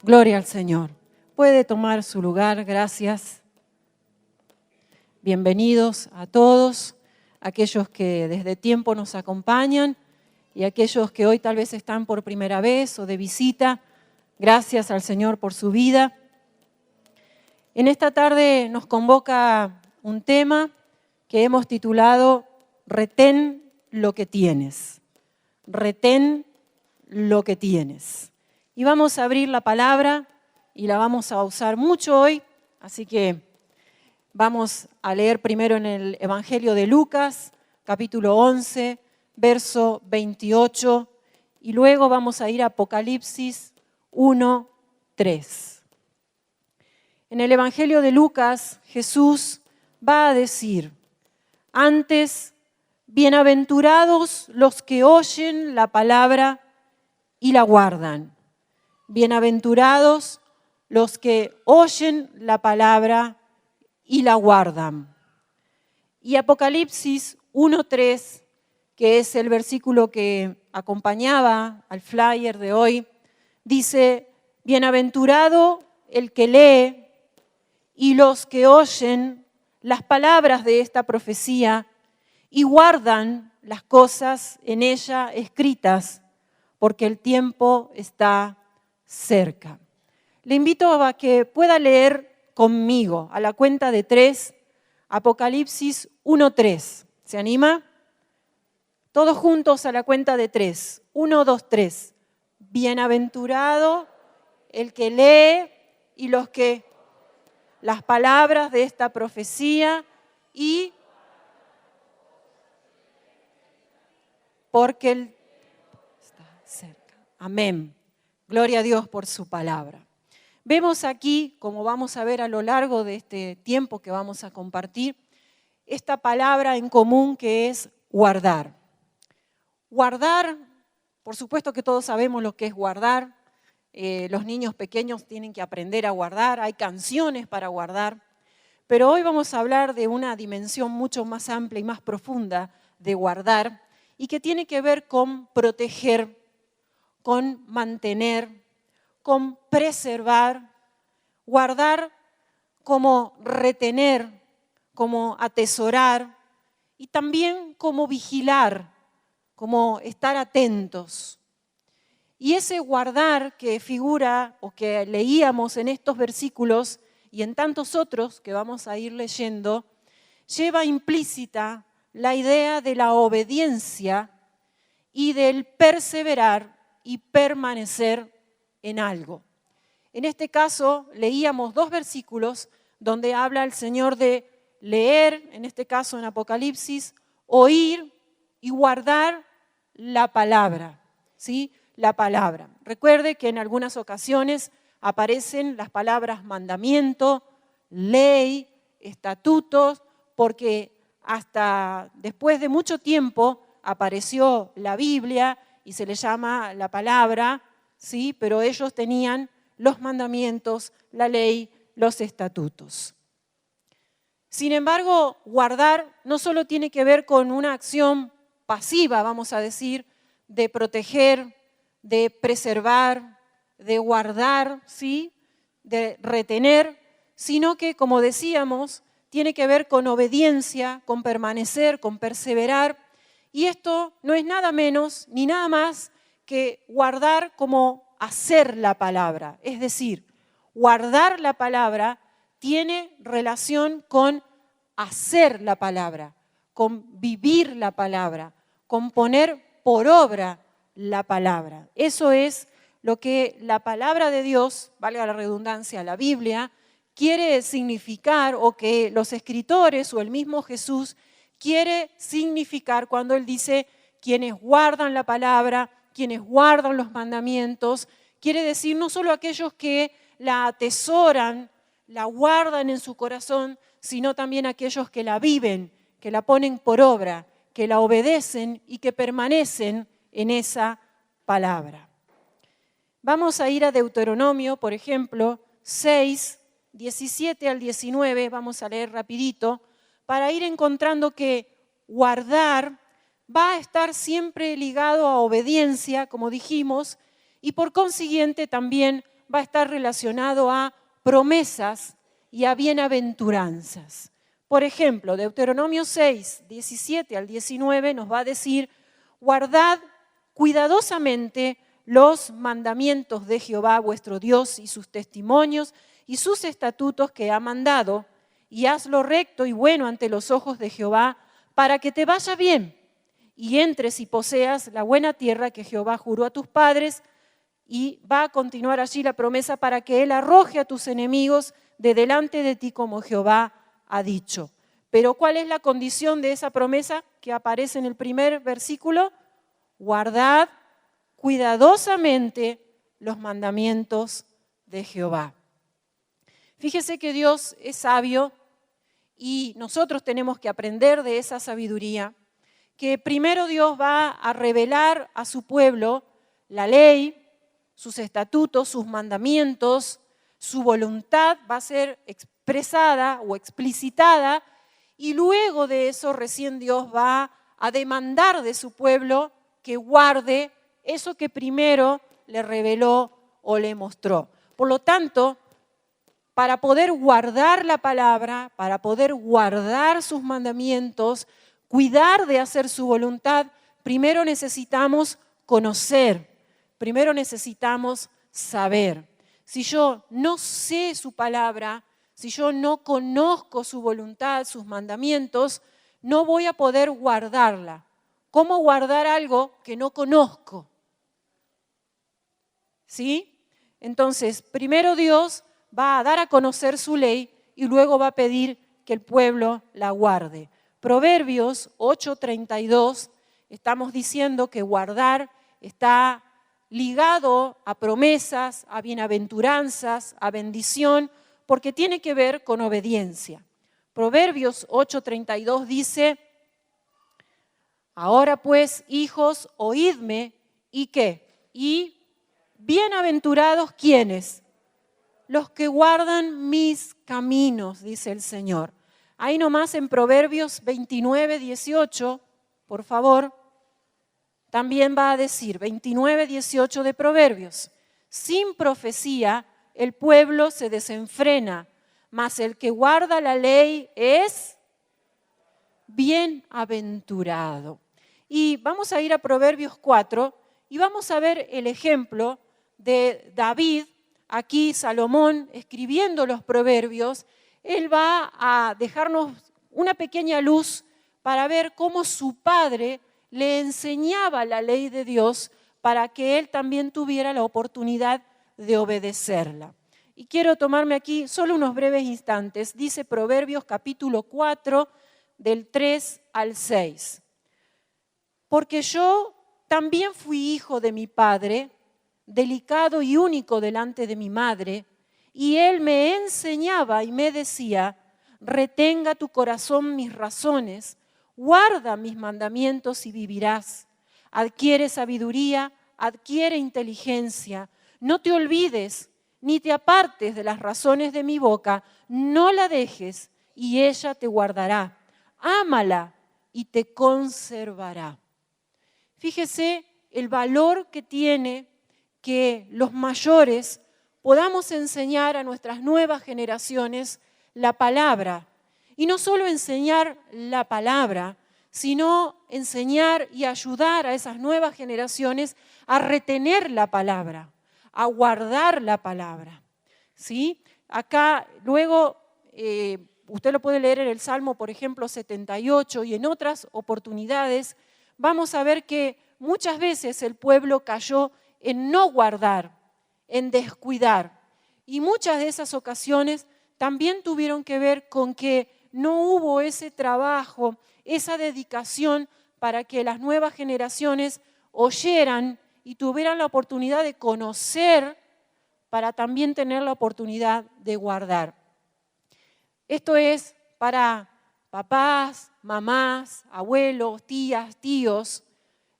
Gloria al Señor. Puede tomar su lugar, gracias. Bienvenidos a todos, aquellos que desde tiempo nos acompañan y aquellos que hoy tal vez están por primera vez o de visita. Gracias al Señor por su vida. En esta tarde nos convoca un tema que hemos titulado Retén lo que tienes. Retén lo que tienes. Y vamos a abrir la palabra y la vamos a usar mucho hoy, así que vamos a leer primero en el Evangelio de Lucas, capítulo 11, verso 28, y luego vamos a ir a Apocalipsis 1, 3. En el Evangelio de Lucas, Jesús va a decir, antes, bienaventurados los que oyen la palabra y la guardan. Bienaventurados los que oyen la palabra y la guardan. Y Apocalipsis 1:3, que es el versículo que acompañaba al flyer de hoy, dice, bienaventurado el que lee y los que oyen las palabras de esta profecía y guardan las cosas en ella escritas, porque el tiempo está cerca. Le invito a que pueda leer conmigo a la cuenta de 3, Apocalipsis 1:3. ¿Se anima? Todos juntos a la cuenta de 3. 1, 2, 3. Bienaventurado el que lee y los que las palabras de esta profecía y porque él está cerca. Amén. Gloria a Dios por su palabra. Vemos aquí, como vamos a ver a lo largo de este tiempo que vamos a compartir, esta palabra en común que es guardar. Guardar, por supuesto que todos sabemos lo que es guardar. Los niños pequeños tienen que aprender a guardar, hay canciones para guardar. Pero hoy vamos a hablar de una dimensión mucho más amplia y más profunda de guardar y que tiene que ver con proteger, con mantener, con preservar, guardar como retener, como atesorar y también como vigilar, como estar atentos. Y ese guardar que figura o que leíamos en estos versículos y en tantos otros que vamos a ir leyendo, lleva implícita la idea de la obediencia y del perseverar y permanecer en algo. En este caso leíamos 2 versículos donde habla el Señor de leer, en este caso en Apocalipsis, oír y guardar la palabra, ¿sí? La palabra. Recuerde que en algunas ocasiones aparecen las palabras mandamiento, ley, estatutos, porque hasta después de mucho tiempo apareció la Biblia y se le llama la palabra, ¿sí? Pero ellos tenían los mandamientos, la ley, los estatutos. Sin embargo, guardar no solo tiene que ver con una acción pasiva, vamos a decir, de proteger, de preservar, de guardar, ¿sí? De retener, sino que, como decíamos, tiene que ver con obediencia, con permanecer, con perseverar. Y esto no es nada menos ni nada más que guardar como hacer la palabra. Es decir, guardar la palabra tiene relación con hacer la palabra, con vivir la palabra, con poner por obra la palabra. Eso es lo que la palabra de Dios, valga la redundancia, la Biblia, quiere significar o que los escritores o el mismo Jesús quiere significar cuando Él dice quienes guardan la palabra, quienes guardan los mandamientos, quiere decir no solo aquellos que la atesoran, la guardan en su corazón, sino también aquellos que la viven, que la ponen por obra, que la obedecen y que permanecen en esa palabra. Vamos a ir a Deuteronomio, por ejemplo, 6, 17 al 19, vamos a leer rapidito, para ir encontrando que guardar va a estar siempre ligado a obediencia, como dijimos, y por consiguiente también va a estar relacionado a promesas y a bienaventuranzas. Por ejemplo, Deuteronomio 6, 17 al 19 nos va a decir: guardad cuidadosamente los mandamientos de Jehová vuestro Dios y sus testimonios y sus estatutos que ha mandado, y haz lo recto y bueno ante los ojos de Jehová, para que te vaya bien y entres y poseas la buena tierra que Jehová juró a tus padres. Y va a continuar allí la promesa: para que Él arroje a tus enemigos de delante de ti como Jehová ha dicho. Pero ¿cuál es la condición de esa promesa que aparece en el primer versículo? Guardad cuidadosamente los mandamientos de Jehová. Fíjese que Dios es sabio y nosotros tenemos que aprender de esa sabiduría, que primero Dios va a revelar a su pueblo la ley, sus estatutos, sus mandamientos, su voluntad va a ser expresada o explicitada, y luego de eso recién Dios va a demandar de su pueblo que guarde eso que primero le reveló o le mostró. Por lo tanto, para poder guardar la palabra, para poder guardar sus mandamientos, cuidar de hacer su voluntad, primero necesitamos conocer, primero necesitamos saber. Si yo no sé su palabra, si yo no conozco su voluntad, sus mandamientos, no voy a poder guardarla. ¿Cómo guardar algo que no conozco? ¿Sí? Entonces, primero Dios va a dar a conocer su ley y luego va a pedir que el pueblo la guarde. Proverbios 8:32, estamos diciendo que guardar está ligado a promesas, a bienaventuranzas, a bendición, porque tiene que ver con obediencia. Proverbios 8:32 dice: ahora pues, hijos, oídme, ¿y qué? Y bienaventurados, ¿quiénes? Los que guardan mis caminos, dice el Señor. Ahí nomás en Proverbios 29:18, por favor, también va a decir, 29:18 de Proverbios: sin profecía el pueblo se desenfrena, mas el que guarda la ley es bienaventurado. Y vamos a ir a Proverbios 4 y vamos a ver el ejemplo de David. Aquí Salomón, escribiendo los proverbios, él va a dejarnos una pequeña luz para ver cómo su padre le enseñaba la ley de Dios para que él también tuviera la oportunidad de obedecerla. Y quiero tomarme aquí solo unos breves instantes. Dice Proverbios capítulo 4, del 3 al 6. Porque yo también fui hijo de mi padre, delicado y único delante de mi madre, y él me enseñaba y me decía: retenga tu corazón mis razones, guarda mis mandamientos y vivirás. Adquiere sabiduría, adquiere inteligencia, no te olvides ni te apartes de las razones de mi boca, no la dejes y ella te guardará. Ámala y te conservará. Fíjese el valor que tiene que los mayores podamos enseñar a nuestras nuevas generaciones la palabra. Y no solo enseñar la palabra, sino enseñar y ayudar a esas nuevas generaciones a retener la palabra, a guardar la palabra. ¿Sí? Acá luego usted lo puede leer en el Salmo, por ejemplo, 78 y en otras oportunidades, vamos a ver que muchas veces el pueblo cayó en no guardar, en descuidar. Y muchas de esas ocasiones también tuvieron que ver con que no hubo ese trabajo, esa dedicación para que las nuevas generaciones oyeran y tuvieran la oportunidad de conocer para también tener la oportunidad de guardar. Esto es para papás, mamás, abuelos, tías, tíos,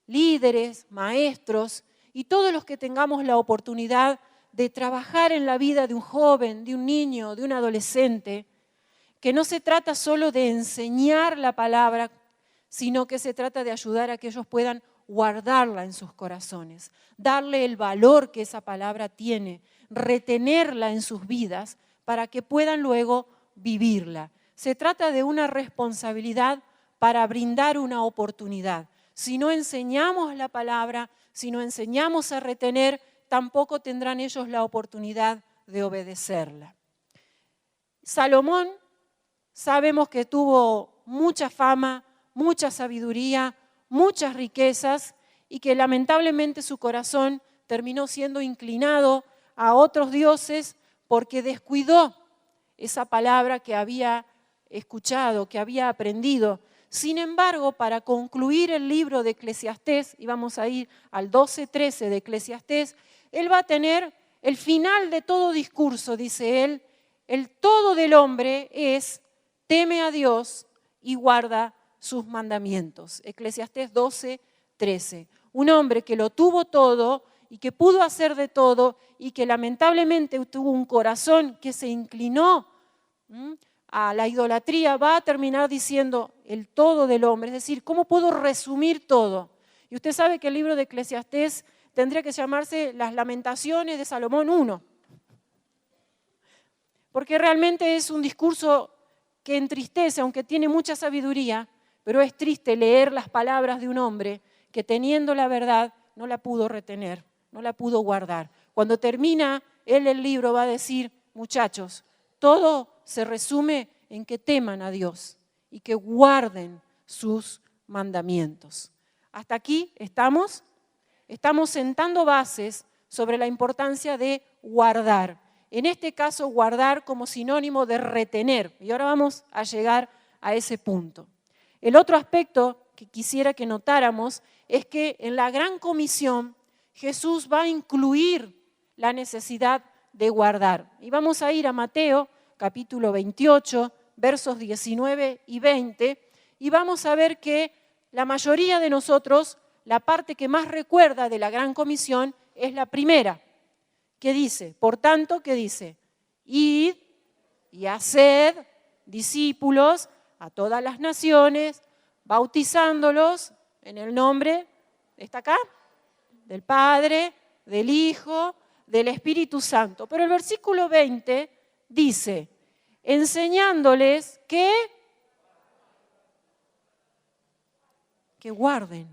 líderes, maestros y todos los que tengamos la oportunidad de trabajar en la vida de un joven, de un niño, de un adolescente, que no se trata solo de enseñar la palabra, sino que se trata de ayudar a que ellos puedan guardarla en sus corazones, darle el valor que esa palabra tiene, retenerla en sus vidas para que puedan luego vivirla. Se trata de una responsabilidad para brindar una oportunidad. Si no enseñamos la palabra, si no enseñamos a retener, tampoco tendrán ellos la oportunidad de obedecerla. Salomón sabemos que tuvo mucha fama, mucha sabiduría, muchas riquezas y que lamentablemente su corazón terminó siendo inclinado a otros dioses porque descuidó esa palabra que había escuchado, que había aprendido. Sin embargo, para concluir el libro de Eclesiastés, y vamos a ir al 12:13 de Eclesiastés, él va a tener el final de todo discurso, dice él, el todo del hombre es teme a Dios y guarda sus mandamientos. Eclesiastés 12:13. Un hombre que lo tuvo todo y que pudo hacer de todo y que lamentablemente tuvo un corazón que se inclinó a la idolatría, va a terminar diciendo el todo del hombre. Es decir, ¿cómo puedo resumir todo? Y usted sabe que el libro de Eclesiastés tendría que llamarse Las Lamentaciones de Salomón 1. Porque realmente es un discurso que entristece, aunque tiene mucha sabiduría, pero es triste leer las palabras de un hombre que teniendo la verdad no la pudo retener, no la pudo guardar. Cuando termina él el libro va a decir, muchachos, todo se resume en que teman a Dios y que guarden sus mandamientos. Hasta aquí estamos sentando bases sobre la importancia de guardar. En este caso, guardar como sinónimo de retener. Y ahora vamos a llegar a ese punto. El otro aspecto que quisiera que notáramos es que en la Gran Comisión Jesús va a incluir la necesidad de guardar. Y vamos a ir a Mateo, capítulo 28, versos 19 y 20, y vamos a ver que la mayoría de nosotros, la parte que más recuerda de la Gran Comisión es la primera, que dice, por tanto, ¿qué dice? Id y haced discípulos a todas las naciones, bautizándolos en el nombre, ¿está acá? Del Padre, del Hijo, del Espíritu Santo. Pero el versículo 20 dice, enseñándoles que guarden,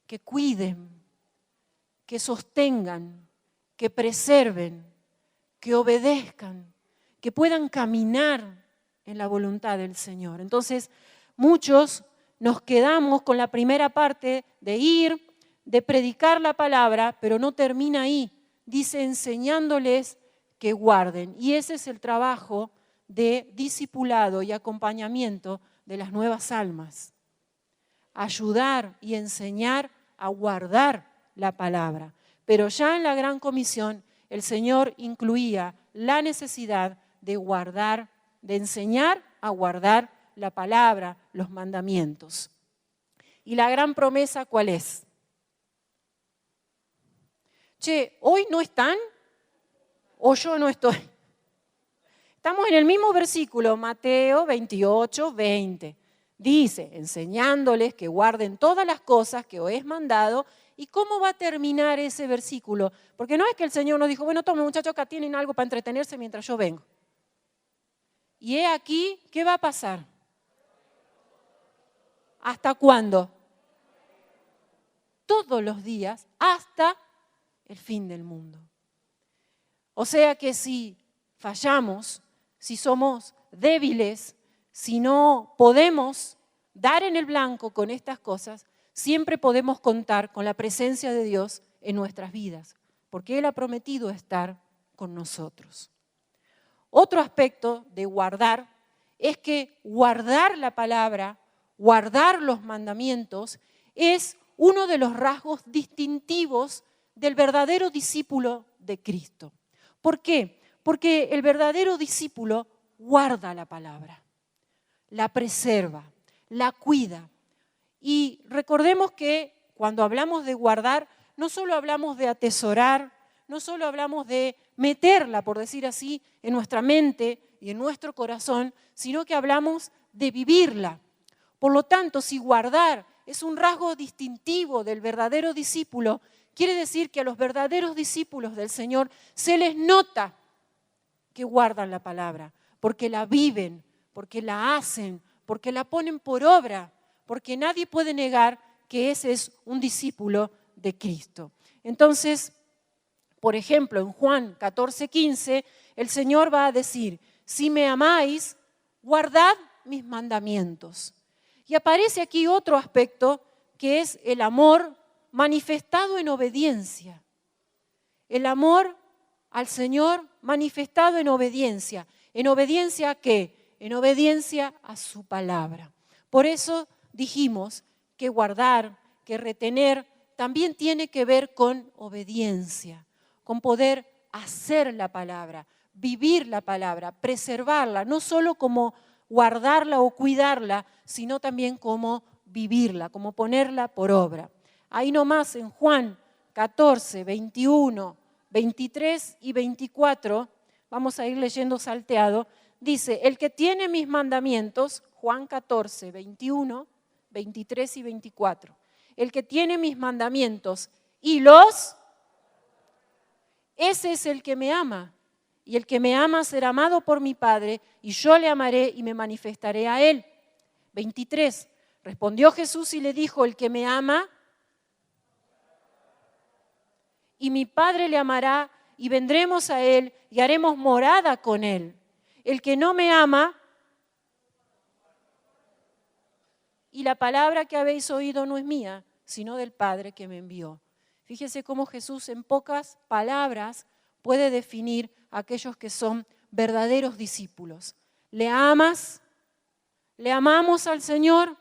que cuiden, que sostengan, que preserven, que obedezcan, que puedan caminar en la voluntad del Señor. Entonces, muchos nos quedamos con la primera parte de ir, de predicar la palabra, pero no termina ahí. Dice enseñándoles que guarden. Y ese es el trabajo de discipulado y acompañamiento de las nuevas almas. Ayudar y enseñar a guardar la palabra. Pero ya en la Gran Comisión el Señor incluía la necesidad de guardar, de enseñar a guardar la palabra, los mandamientos. ¿Y la gran promesa cuál es? Che, ¿hoy no están? ¿O yo no estoy? Estamos en el mismo versículo, Mateo 28, 20. Dice, enseñándoles que guarden todas las cosas que os he mandado. ¿Y cómo va a terminar ese versículo? Porque no es que el Señor nos dijo, bueno, toma muchachos, acá tienen algo para entretenerse mientras yo vengo. Y he aquí, ¿qué va a pasar? ¿Hasta cuándo? Todos los días, hasta el fin del mundo. O sea que si fallamos, si somos débiles, si no podemos dar en el blanco con estas cosas, siempre podemos contar con la presencia de Dios en nuestras vidas, porque Él ha prometido estar con nosotros. Otro aspecto de guardar es que guardar la palabra, guardar los mandamientos, es uno de los rasgos distintivos del verdadero discípulo de Cristo. ¿Por qué? Porque el verdadero discípulo guarda la palabra, la preserva, la cuida. Y recordemos que cuando hablamos de guardar, no solo hablamos de atesorar, no solo hablamos de meterla, por decir así, en nuestra mente y en nuestro corazón, sino que hablamos de vivirla. Por lo tanto, si guardar es un rasgo distintivo del verdadero discípulo, Quiere decir que a los verdaderos discípulos del Señor se les nota que guardan la palabra, porque la viven, porque la hacen, porque la ponen por obra, porque nadie puede negar que ese es un discípulo de Cristo. Entonces, por ejemplo, en Juan 14:15, el Señor va a decir, si me amáis, guardad mis mandamientos. Y aparece aquí otro aspecto que es el amor manifestado en obediencia. El amor al Señor manifestado en obediencia. ¿En obediencia a qué? En obediencia a su palabra. Por eso dijimos que guardar, que retener, también tiene que ver con obediencia, con poder hacer la palabra, vivir la palabra, preservarla, no solo como guardarla o cuidarla, sino también como vivirla, como ponerla por obra. Ahí nomás en Juan 14, 21, 23 y 24, vamos a ir leyendo salteado, dice, el que tiene mis mandamientos, Juan 14, 21, 23 y 24, el que tiene mis mandamientos y ese es el que me ama. Y el que me ama será amado por mi Padre, y yo le amaré y me manifestaré a él. 23. Respondió Jesús y le dijo, el que me ama, y mi Padre le amará, y vendremos a él, y haremos morada con él. El que no me ama, y la palabra que habéis oído no es mía, sino del Padre que me envió. Fíjese cómo Jesús en pocas palabras puede definir a aquellos que son verdaderos discípulos. ¿Le amas? ¿Le amamos al Señor?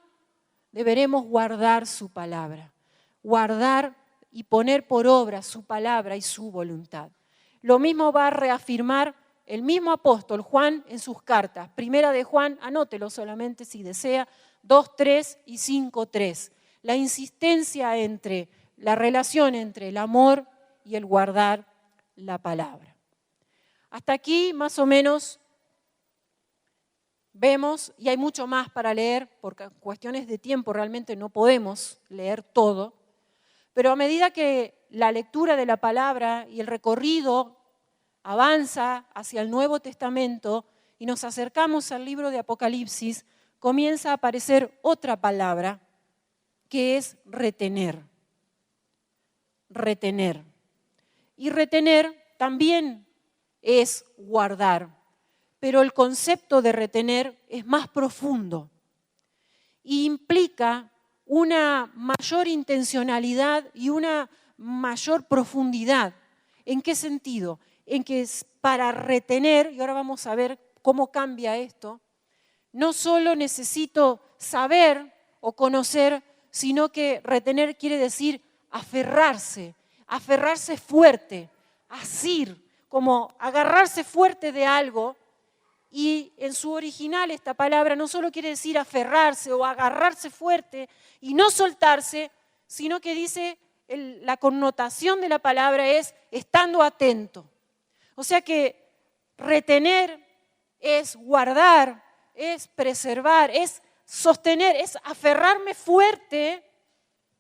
Deberemos guardar su palabra, guardar y poner por obra su palabra y su voluntad. Lo mismo va a reafirmar el mismo apóstol Juan en sus cartas. Primera de Juan, anótelo solamente si desea, 2:3 y 5:3. La insistencia entre, la relación entre el amor y el guardar la palabra. Hasta aquí más o menos vemos, y hay mucho más para leer, porque cuestiones de tiempo realmente no podemos leer todo, pero a medida que la lectura de la palabra y el recorrido avanza hacia el Nuevo Testamento y nos acercamos al libro de Apocalipsis, comienza a aparecer otra palabra que es retener. Retener. Y retener también es guardar, pero el concepto de retener es más profundo y implica una mayor intencionalidad y una mayor profundidad. ¿En qué sentido? En que para retener, y ahora vamos a ver cómo cambia esto, no solo necesito saber o conocer, sino que retener quiere decir aferrarse, aferrarse fuerte, asir, como agarrarse fuerte de algo. Y en su original esta palabra no solo quiere decir aferrarse o agarrarse fuerte y no soltarse, sino que dice, la connotación de la palabra es estando atento. O sea que retener es guardar, es preservar, es sostener, es aferrarme fuerte,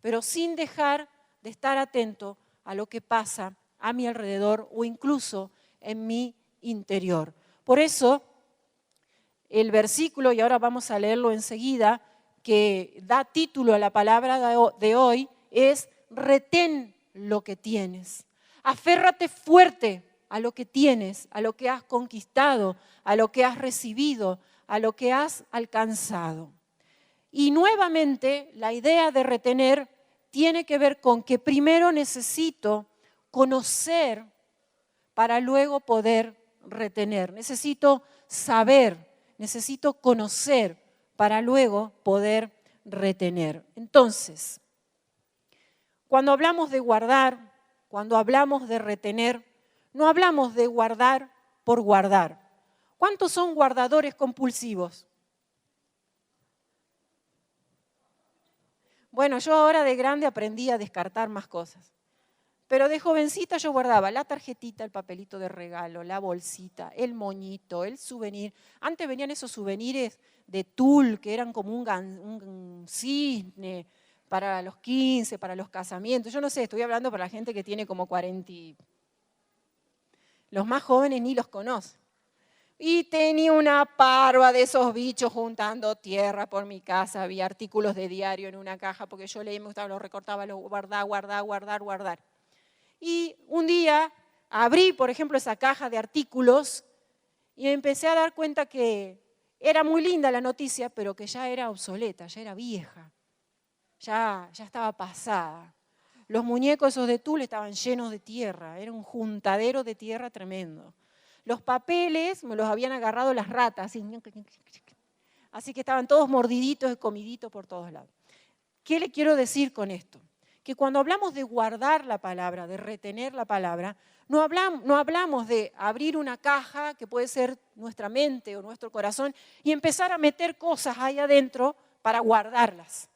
pero sin dejar de estar atento a lo que pasa a mi alrededor o incluso en mi interior. Por eso, el versículo, y ahora vamos a leerlo enseguida, que da título a la palabra de hoy, es retén lo que tienes. Aférrate fuerte a lo que tienes, a lo que has conquistado, a lo que has recibido, a lo que has alcanzado. Y nuevamente la idea de retener tiene que ver con que primero necesito conocer para luego poder retener. Necesito saber, necesito conocer para luego poder retener. Entonces, cuando hablamos de guardar, cuando hablamos de retener, no hablamos de guardar por guardar. ¿Cuántos son guardadores compulsivos? Bueno, yo ahora de grande aprendí a descartar más cosas. Pero de jovencita yo guardaba la tarjetita, el papelito de regalo, la bolsita, el moñito, el souvenir. Antes venían esos souvenirs de tul que eran como un cisne, para los 15, para los casamientos. Yo no sé, estoy hablando para la gente que tiene como 40. Los más jóvenes ni los conocen. Y tenía una parva de esos bichos juntando tierra por mi casa. Había artículos de diario en una caja porque yo leía, me gustaba, los recortaba, los guardar. Y un día abrí, por ejemplo, esa caja de artículos y me empecé a dar cuenta que era muy linda la noticia, pero que ya era obsoleta, ya era vieja, ya estaba pasada. Los muñecos esos de tul estaban llenos de tierra, era un juntadero de tierra tremendo. Los papeles me los habían agarrado las ratas, así que estaban todos mordiditos y comiditos por todos lados. ¿Qué le quiero decir con esto? Que cuando hablamos de guardar la palabra, de retener la palabra, no hablamos de abrir una caja, que puede ser nuestra mente o nuestro corazón, y empezar a meter cosas ahí adentro para guardarlas.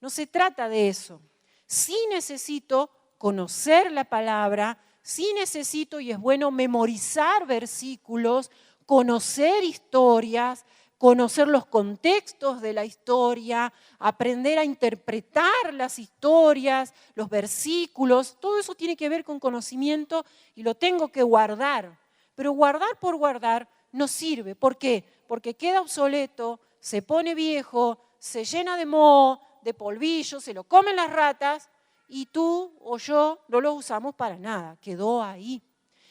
No se trata de eso. Sí necesito conocer la palabra, sí necesito, y es bueno, memorizar versículos, conocer historias, conocer los contextos de la historia, aprender a interpretar las historias, los versículos, todo eso tiene que ver con conocimiento y lo tengo que guardar. Pero guardar por guardar no sirve. ¿Por qué? Porque queda obsoleto, se pone viejo, se llena de moho, de polvillo, se lo comen las ratas y tú o yo no lo usamos para nada, quedó ahí.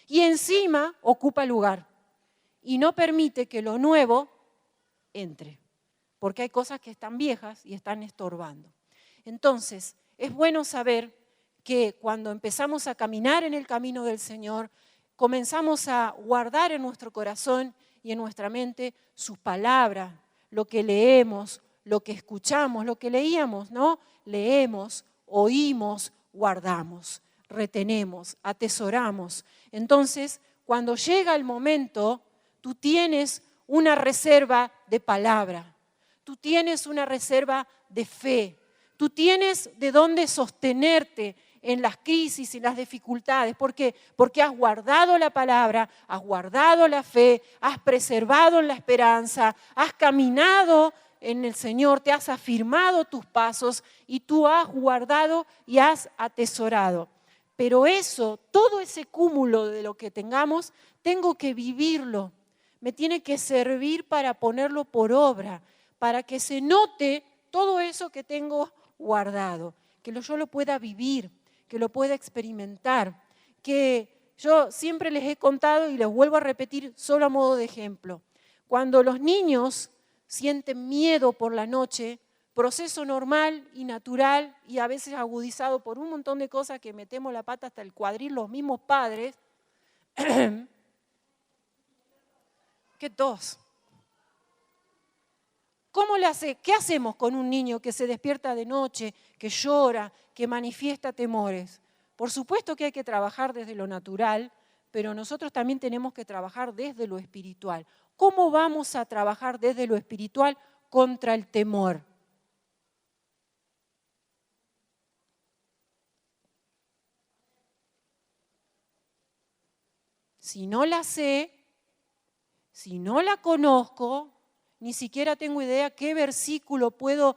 Y encima ocupa lugar y no permite que lo nuevo entre, porque hay cosas que están viejas y están estorbando. Entonces, es bueno saber que cuando empezamos a caminar en el camino del Señor, comenzamos a guardar en nuestro corazón y en nuestra mente sus palabras, lo que leemos, lo que escuchamos, lo que leíamos, ¿no? Leemos, oímos, guardamos, retenemos, atesoramos. Entonces, cuando llega el momento, tú tienes una reserva de palabra, tú tienes una reserva de fe, tú tienes de dónde sostenerte en las crisis y las dificultades. ¿Por qué? Porque has guardado la palabra, has guardado la fe, has preservado en la esperanza, has caminado en el Señor, te has afirmado tus pasos y tú has guardado y has atesorado. Pero eso, todo ese cúmulo de lo que tengamos, tengo que vivirlo. Me tiene que servir para ponerlo por obra, para que se note todo eso que tengo guardado, que yo lo pueda vivir, que lo pueda experimentar, que yo siempre les he contado y les vuelvo a repetir solo a modo de ejemplo. Cuando los niños sienten miedo por la noche, proceso normal y natural y a veces agudizado por un montón de cosas que metemos la pata hasta el cuadril los mismos padres, ¿qué tos? ¿Qué hacemos con un niño que se despierta de noche, que llora, que manifiesta temores? Por supuesto que hay que trabajar desde lo natural, pero nosotros también tenemos que trabajar desde lo espiritual. ¿Cómo vamos a trabajar desde lo espiritual contra el temor? Si no la sé, si no la conozco, ni siquiera tengo idea qué versículo puedo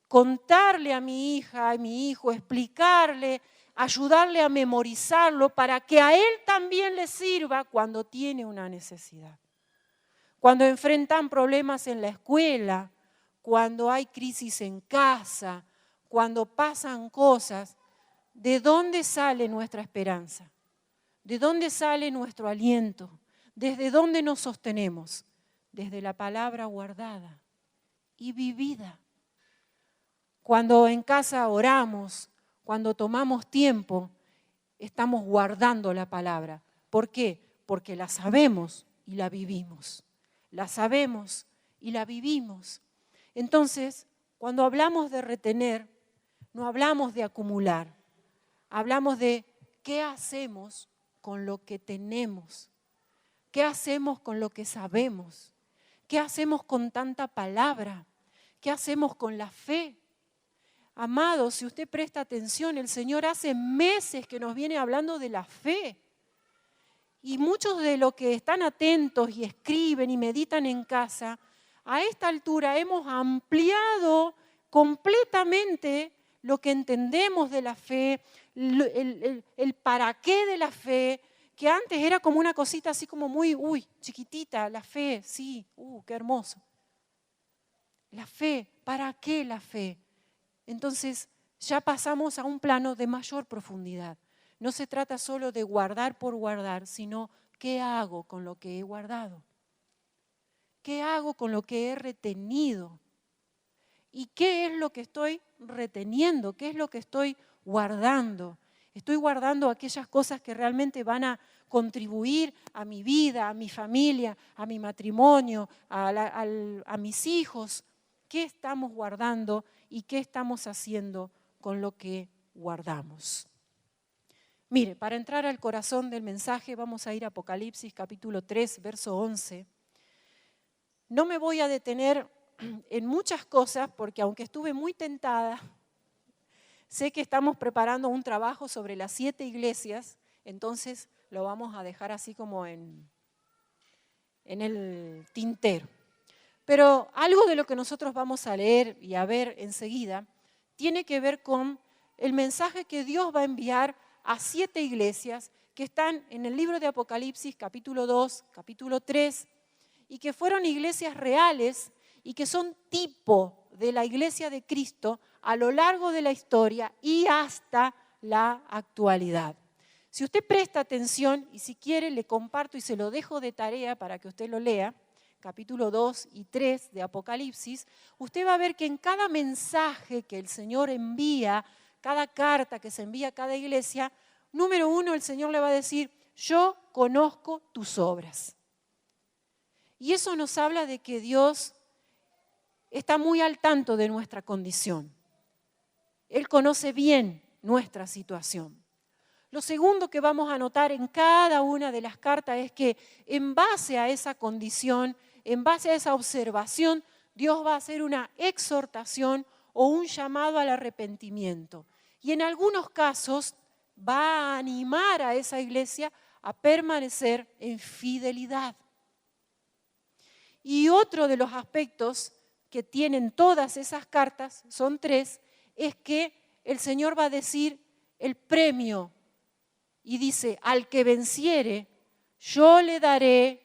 contarle a mi hija, a mi hijo, explicarle, ayudarle a memorizarlo para que a él también le sirva cuando tiene una necesidad. Cuando enfrentan problemas en la escuela, cuando hay crisis en casa, cuando pasan cosas, ¿de dónde sale nuestra esperanza? ¿De dónde sale nuestro aliento? ¿Desde dónde nos sostenemos? Desde la palabra guardada y vivida. Cuando en casa oramos, cuando tomamos tiempo, estamos guardando la palabra. ¿Por qué? Porque la sabemos y la vivimos. La sabemos y la vivimos. Entonces, cuando hablamos de retener, no hablamos de acumular. Hablamos de qué hacemos con lo que tenemos. ¿Qué hacemos con lo que sabemos? ¿Qué hacemos con tanta palabra? ¿Qué hacemos con la fe? Amado, si usted presta atención, el Señor hace meses que nos viene hablando de la fe. Y muchos de los que están atentos y escriben y meditan en casa, a esta altura hemos ampliado completamente lo que entendemos de la fe, el para qué de la fe, que antes era como una cosita así como muy, chiquitita, la fe, sí, qué hermoso. La fe, ¿para qué la fe? Entonces ya pasamos a un plano de mayor profundidad. No se trata solo de guardar por guardar, sino ¿qué hago con lo que he guardado? ¿Qué hago con lo que he retenido? ¿Y qué es lo que estoy reteniendo? ¿Qué es lo que estoy guardando? Estoy guardando aquellas cosas que realmente van a contribuir a mi vida, a mi familia, a mi matrimonio, a mis hijos. ¿Qué estamos guardando y qué estamos haciendo con lo que guardamos? Mire, para entrar al corazón del mensaje vamos a ir a Apocalipsis capítulo 3, verso 11. No me voy a detener en muchas cosas porque aunque estuve muy tentada, sé que estamos preparando un trabajo sobre las 7 iglesias, entonces lo vamos a dejar así como en el tintero. Pero algo de lo que nosotros vamos a leer y a ver enseguida tiene que ver con el mensaje que Dios va a enviar a 7 iglesias que están en el libro de Apocalipsis, capítulo 2, capítulo 3, y que fueron iglesias reales y que son tipo de la iglesia de Cristo a lo largo de la historia y hasta la actualidad. Si usted presta atención, y si quiere le comparto y se lo dejo de tarea para que usted lo lea, capítulo 2 y 3 de Apocalipsis, usted va a ver que en cada mensaje que el Señor envía, cada carta que se envía a cada iglesia, número 1, el Señor le va a decir, yo conozco tus obras. Y eso nos habla de que Dios está muy al tanto de nuestra condición. Él conoce bien nuestra situación. Lo segundo que vamos a notar en cada una de las cartas es que en base a esa condición, en base a esa observación, Dios va a hacer una exhortación o un llamado al arrepentimiento. Y en algunos casos va a animar a esa iglesia a permanecer en fidelidad. Y otro de los aspectos que tienen todas esas cartas, son 3, es que el Señor va a decir el premio. Y dice, al que venciere, yo le daré,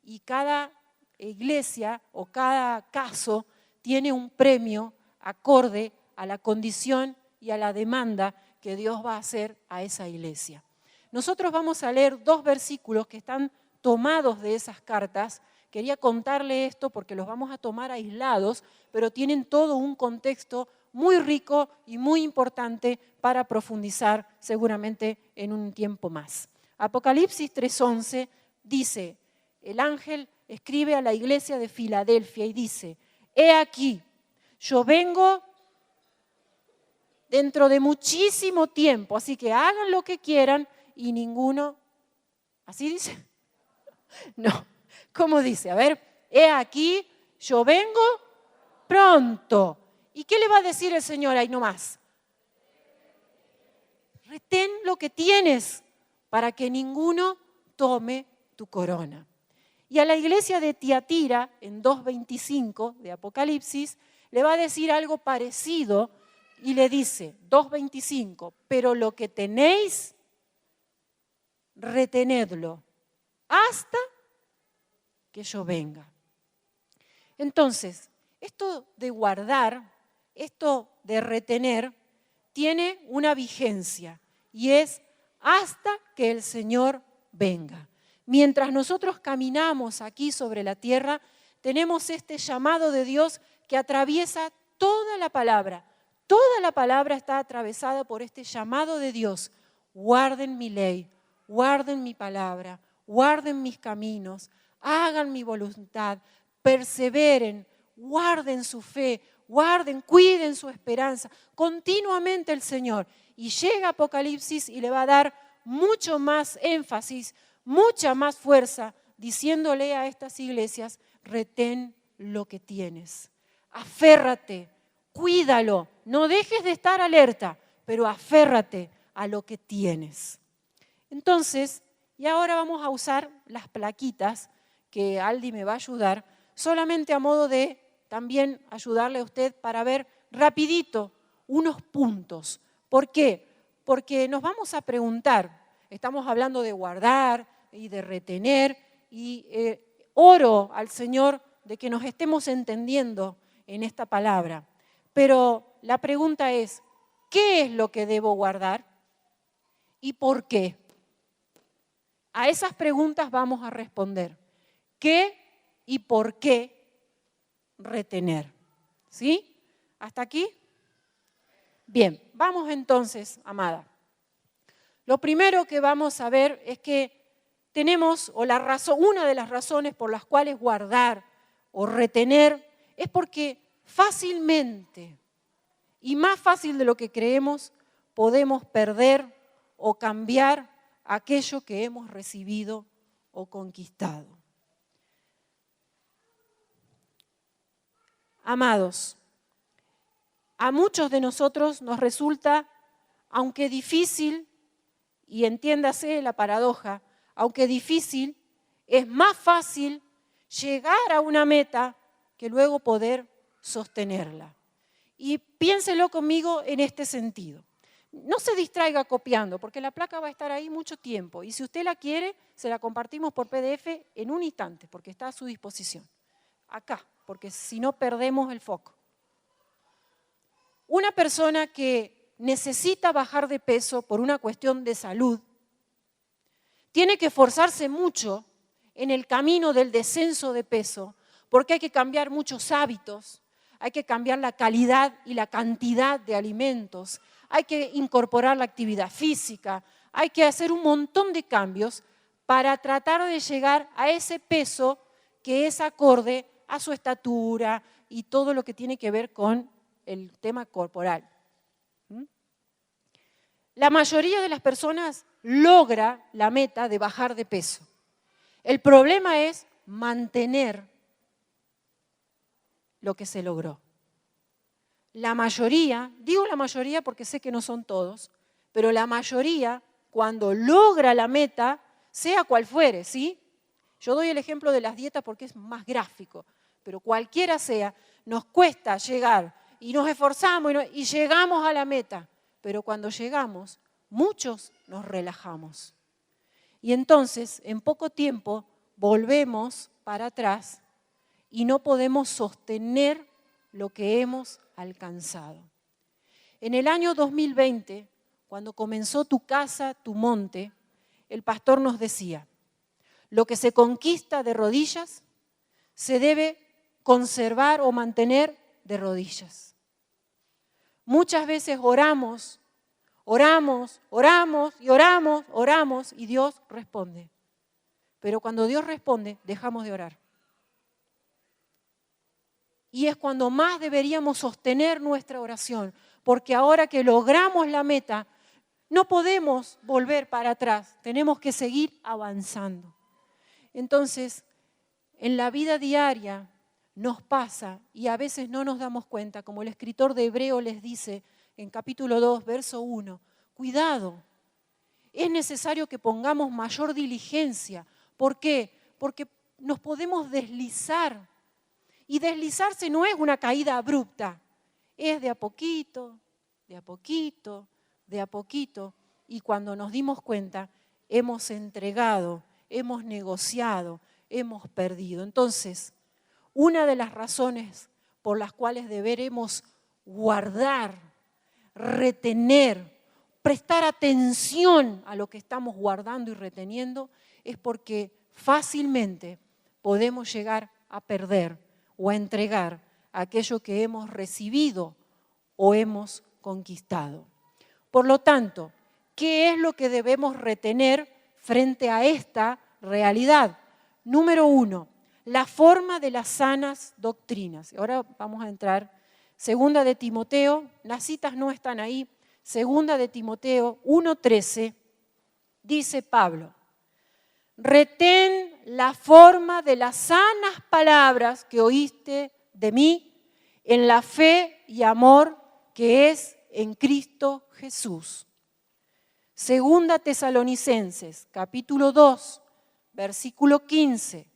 y cada iglesia o cada caso tiene un premio acorde a la condición y a la demanda que Dios va a hacer a esa iglesia. Nosotros vamos a leer 2 versículos que están tomados de esas cartas. Quería contarle esto porque los vamos a tomar aislados, pero tienen todo un contexto muy rico y muy importante para profundizar seguramente en un tiempo más. Apocalipsis 3:11 dice, el ángel escribe a la iglesia de Filadelfia y dice, he aquí, yo vengo dentro de muchísimo tiempo, así que hagan lo que quieran y ninguno, ¿así dice? No, ¿cómo dice? A ver, he aquí, yo vengo pronto. ¿Y qué le va a decir el Señor ahí nomás? Retén lo que tienes para que ninguno tome tu corona. Y a la iglesia de Tiatira, en 2:25 de Apocalipsis, le va a decir algo parecido y le dice, 2:25, pero lo que tenéis, retenedlo hasta que yo venga. Entonces, esto de guardar, esto de retener, tiene una vigencia y es hasta que el Señor venga. Mientras nosotros caminamos aquí sobre la tierra, tenemos este llamado de Dios que atraviesa toda la palabra. Toda la palabra está atravesada por este llamado de Dios. Guarden mi ley, guarden mi palabra, guarden mis caminos, hagan mi voluntad, perseveren, guarden su fe, guarden, cuiden su esperanza. Continuamente el Señor. Y llega Apocalipsis y le va a dar mucho más énfasis, mucha más fuerza, diciéndole a estas iglesias, retén lo que tienes, aférrate, cuídalo, no dejes de estar alerta, pero aférrate a lo que tienes. Entonces, y ahora vamos a usar las plaquitas que Aldi me va a ayudar, solamente a modo de también ayudarle a usted para ver rapidito unos puntos. ¿Por qué? Porque nos vamos a preguntar, estamos hablando de guardar y de retener, y oro al Señor de que nos estemos entendiendo en esta palabra. Pero la pregunta es, ¿qué es lo que debo guardar y por qué? A esas preguntas vamos a responder. ¿Qué y por qué retener? ¿Sí? ¿Hasta aquí? Bien, vamos entonces, amada. Lo primero que vamos a ver es que tenemos, una de las razones por las cuales guardar o retener es porque fácilmente, y más fácil de lo que creemos, podemos perder o cambiar aquello que hemos recibido o conquistado. Amados, a muchos de nosotros nos resulta, aunque difícil, y entiéndase la paradoja, aunque difícil, es más fácil llegar a una meta que luego poder sostenerla. Y piénselo conmigo en este sentido. No se distraiga copiando, porque la placa va a estar ahí mucho tiempo. Y si usted la quiere, se la compartimos por PDF en un instante, porque está a su disposición. Acá, porque si no perdemos el foco. Una persona que necesita bajar de peso por una cuestión de salud, tiene que esforzarse mucho en el camino del descenso de peso, porque hay que cambiar muchos hábitos, hay que cambiar la calidad y la cantidad de alimentos, hay que incorporar la actividad física, hay que hacer un montón de cambios para tratar de llegar a ese peso que es acorde a su estatura y todo lo que tiene que ver con el tema corporal. La mayoría de las personas logra la meta de bajar de peso. El problema es mantener lo que se logró. La mayoría, digo la mayoría porque sé que no son todos, pero la mayoría cuando logra la meta, sea cual fuere, ¿sí? Yo doy el ejemplo de las dietas porque es más gráfico, pero cualquiera sea, nos cuesta llegar y nos esforzamos y llegamos a la meta. Pero cuando llegamos, muchos nos relajamos. Y entonces, en poco tiempo, volvemos para atrás y no podemos sostener lo que hemos alcanzado. En el año 2020, cuando comenzó Tu Casa, Tu Monte, el pastor nos decía, lo que se conquista de rodillas se debe conservar o mantener de rodillas. Muchas veces oramos y Dios responde. Pero cuando Dios responde, dejamos de orar. Y es cuando más deberíamos sostener nuestra oración, porque ahora que logramos la meta, no podemos volver para atrás, tenemos que seguir avanzando. Entonces, en la vida diaria nos pasa y a veces no nos damos cuenta, como el escritor de Hebreo les dice en capítulo 2, verso 1, cuidado, es necesario que pongamos mayor diligencia. ¿Por qué? Porque nos podemos deslizar. Y deslizarse no es una caída abrupta, es de a poquito, de a poquito, de a poquito. Y cuando nos dimos cuenta, hemos entregado, hemos negociado, hemos perdido. Entonces, una de las razones por las cuales deberemos guardar, retener, prestar atención a lo que estamos guardando y reteniendo, es porque fácilmente podemos llegar a perder o a entregar aquello que hemos recibido o hemos conquistado. Por lo tanto, ¿qué es lo que debemos retener frente a esta realidad? Número 1, la forma de las sanas doctrinas. Ahora vamos a entrar, 2 de Timoteo, las citas no están ahí, 2 de Timoteo 1:13, dice Pablo, retén la forma de las sanas palabras que oíste de mí en la fe y amor que es en Cristo Jesús. 2 Tesalonicenses, capítulo 2, versículo 15,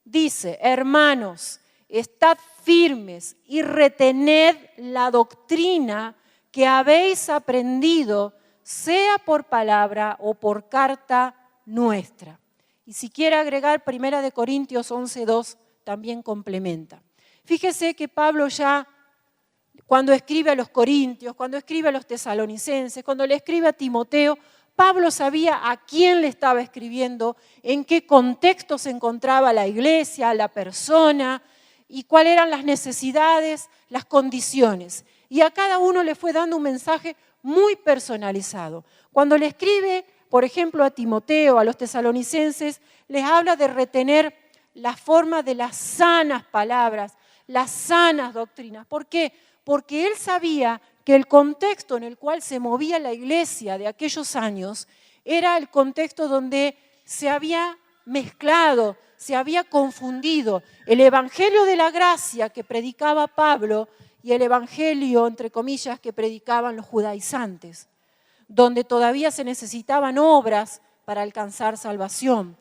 dice, hermanos, estad firmes y retened la doctrina que habéis aprendido, sea por palabra o por carta nuestra. Y si quiere agregar 1 Corintios 11:2, también complementa. Fíjese que Pablo ya, cuando escribe a los corintios, cuando escribe a los tesalonicenses, cuando le escribe a Timoteo, Pablo sabía a quién le estaba escribiendo, en qué contexto se encontraba la iglesia, la persona, y cuáles eran las necesidades, las condiciones. Y a cada uno le fue dando un mensaje muy personalizado. Cuando le escribe, por ejemplo, a Timoteo, a los tesalonicenses, les habla de retener la forma de las sanas palabras, las sanas doctrinas. ¿Por qué? Porque él sabía que el contexto en el cual se movía la iglesia de aquellos años era el contexto donde se había mezclado, se había confundido el evangelio de la gracia que predicaba Pablo y el evangelio, entre comillas, que predicaban los judaizantes, donde todavía se necesitaban obras para alcanzar salvación.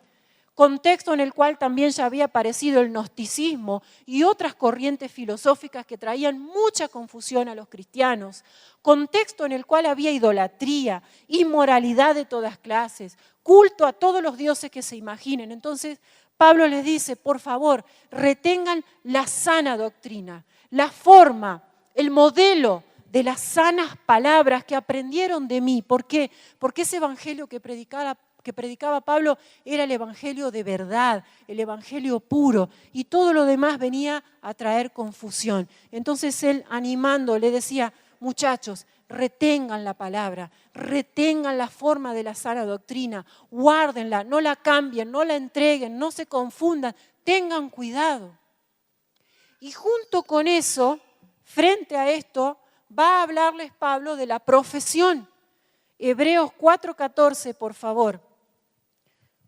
Contexto en el cual también ya había aparecido el gnosticismo y otras corrientes filosóficas que traían mucha confusión a los cristianos. Contexto en el cual había idolatría, inmoralidad de todas clases, culto a todos los dioses que se imaginen. Entonces, Pablo les dice, por favor, retengan la sana doctrina, la forma, el modelo de las sanas palabras que aprendieron de mí. ¿Por qué? Porque ese evangelio que predicaba Pablo era el evangelio de verdad, el evangelio puro, y todo lo demás venía a traer confusión. Entonces él, animando, le decía, muchachos, retengan la palabra, retengan la forma de la sana doctrina, guárdenla, no la cambien, no la entreguen, no se confundan, tengan cuidado. Y junto con eso, frente a esto, va a hablarles Pablo de la profesión. Hebreos 4:14, por favor.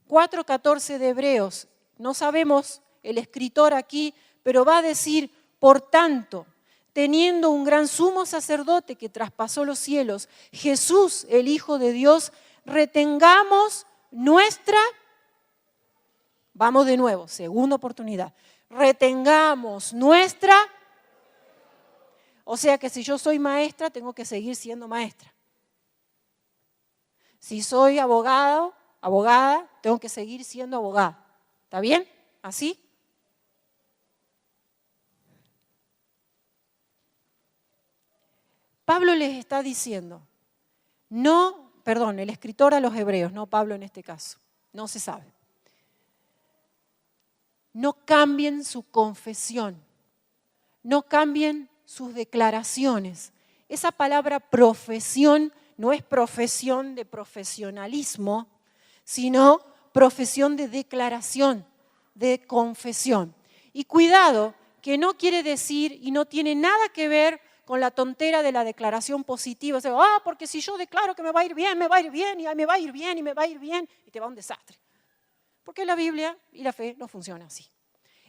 4:14 de Hebreos. No sabemos el escritor aquí, pero va a decir, por tanto, teniendo un gran sumo sacerdote que traspasó los cielos, Jesús, el Hijo de Dios, retengamos nuestra, vamos de nuevo, segunda oportunidad, retengamos nuestra, o sea que si yo soy maestra, tengo que seguir siendo maestra. Si soy abogada, tengo que seguir siendo abogada. ¿Está bien? ¿Así? Pablo les está diciendo, el escritor a los hebreos, no Pablo en este caso, no se sabe. No cambien su confesión, no cambien sus declaraciones. Esa palabra profesión no es profesión de profesionalismo, sino profesión de declaración, de confesión. Y cuidado, que no quiere decir y no tiene nada que ver con la tontera de la declaración positiva. O sea, porque si yo declaro que me va a ir bien, me va a ir bien, y me va a ir bien, y me va a ir bien, y te va un desastre. Porque la Biblia y la fe no funcionan así.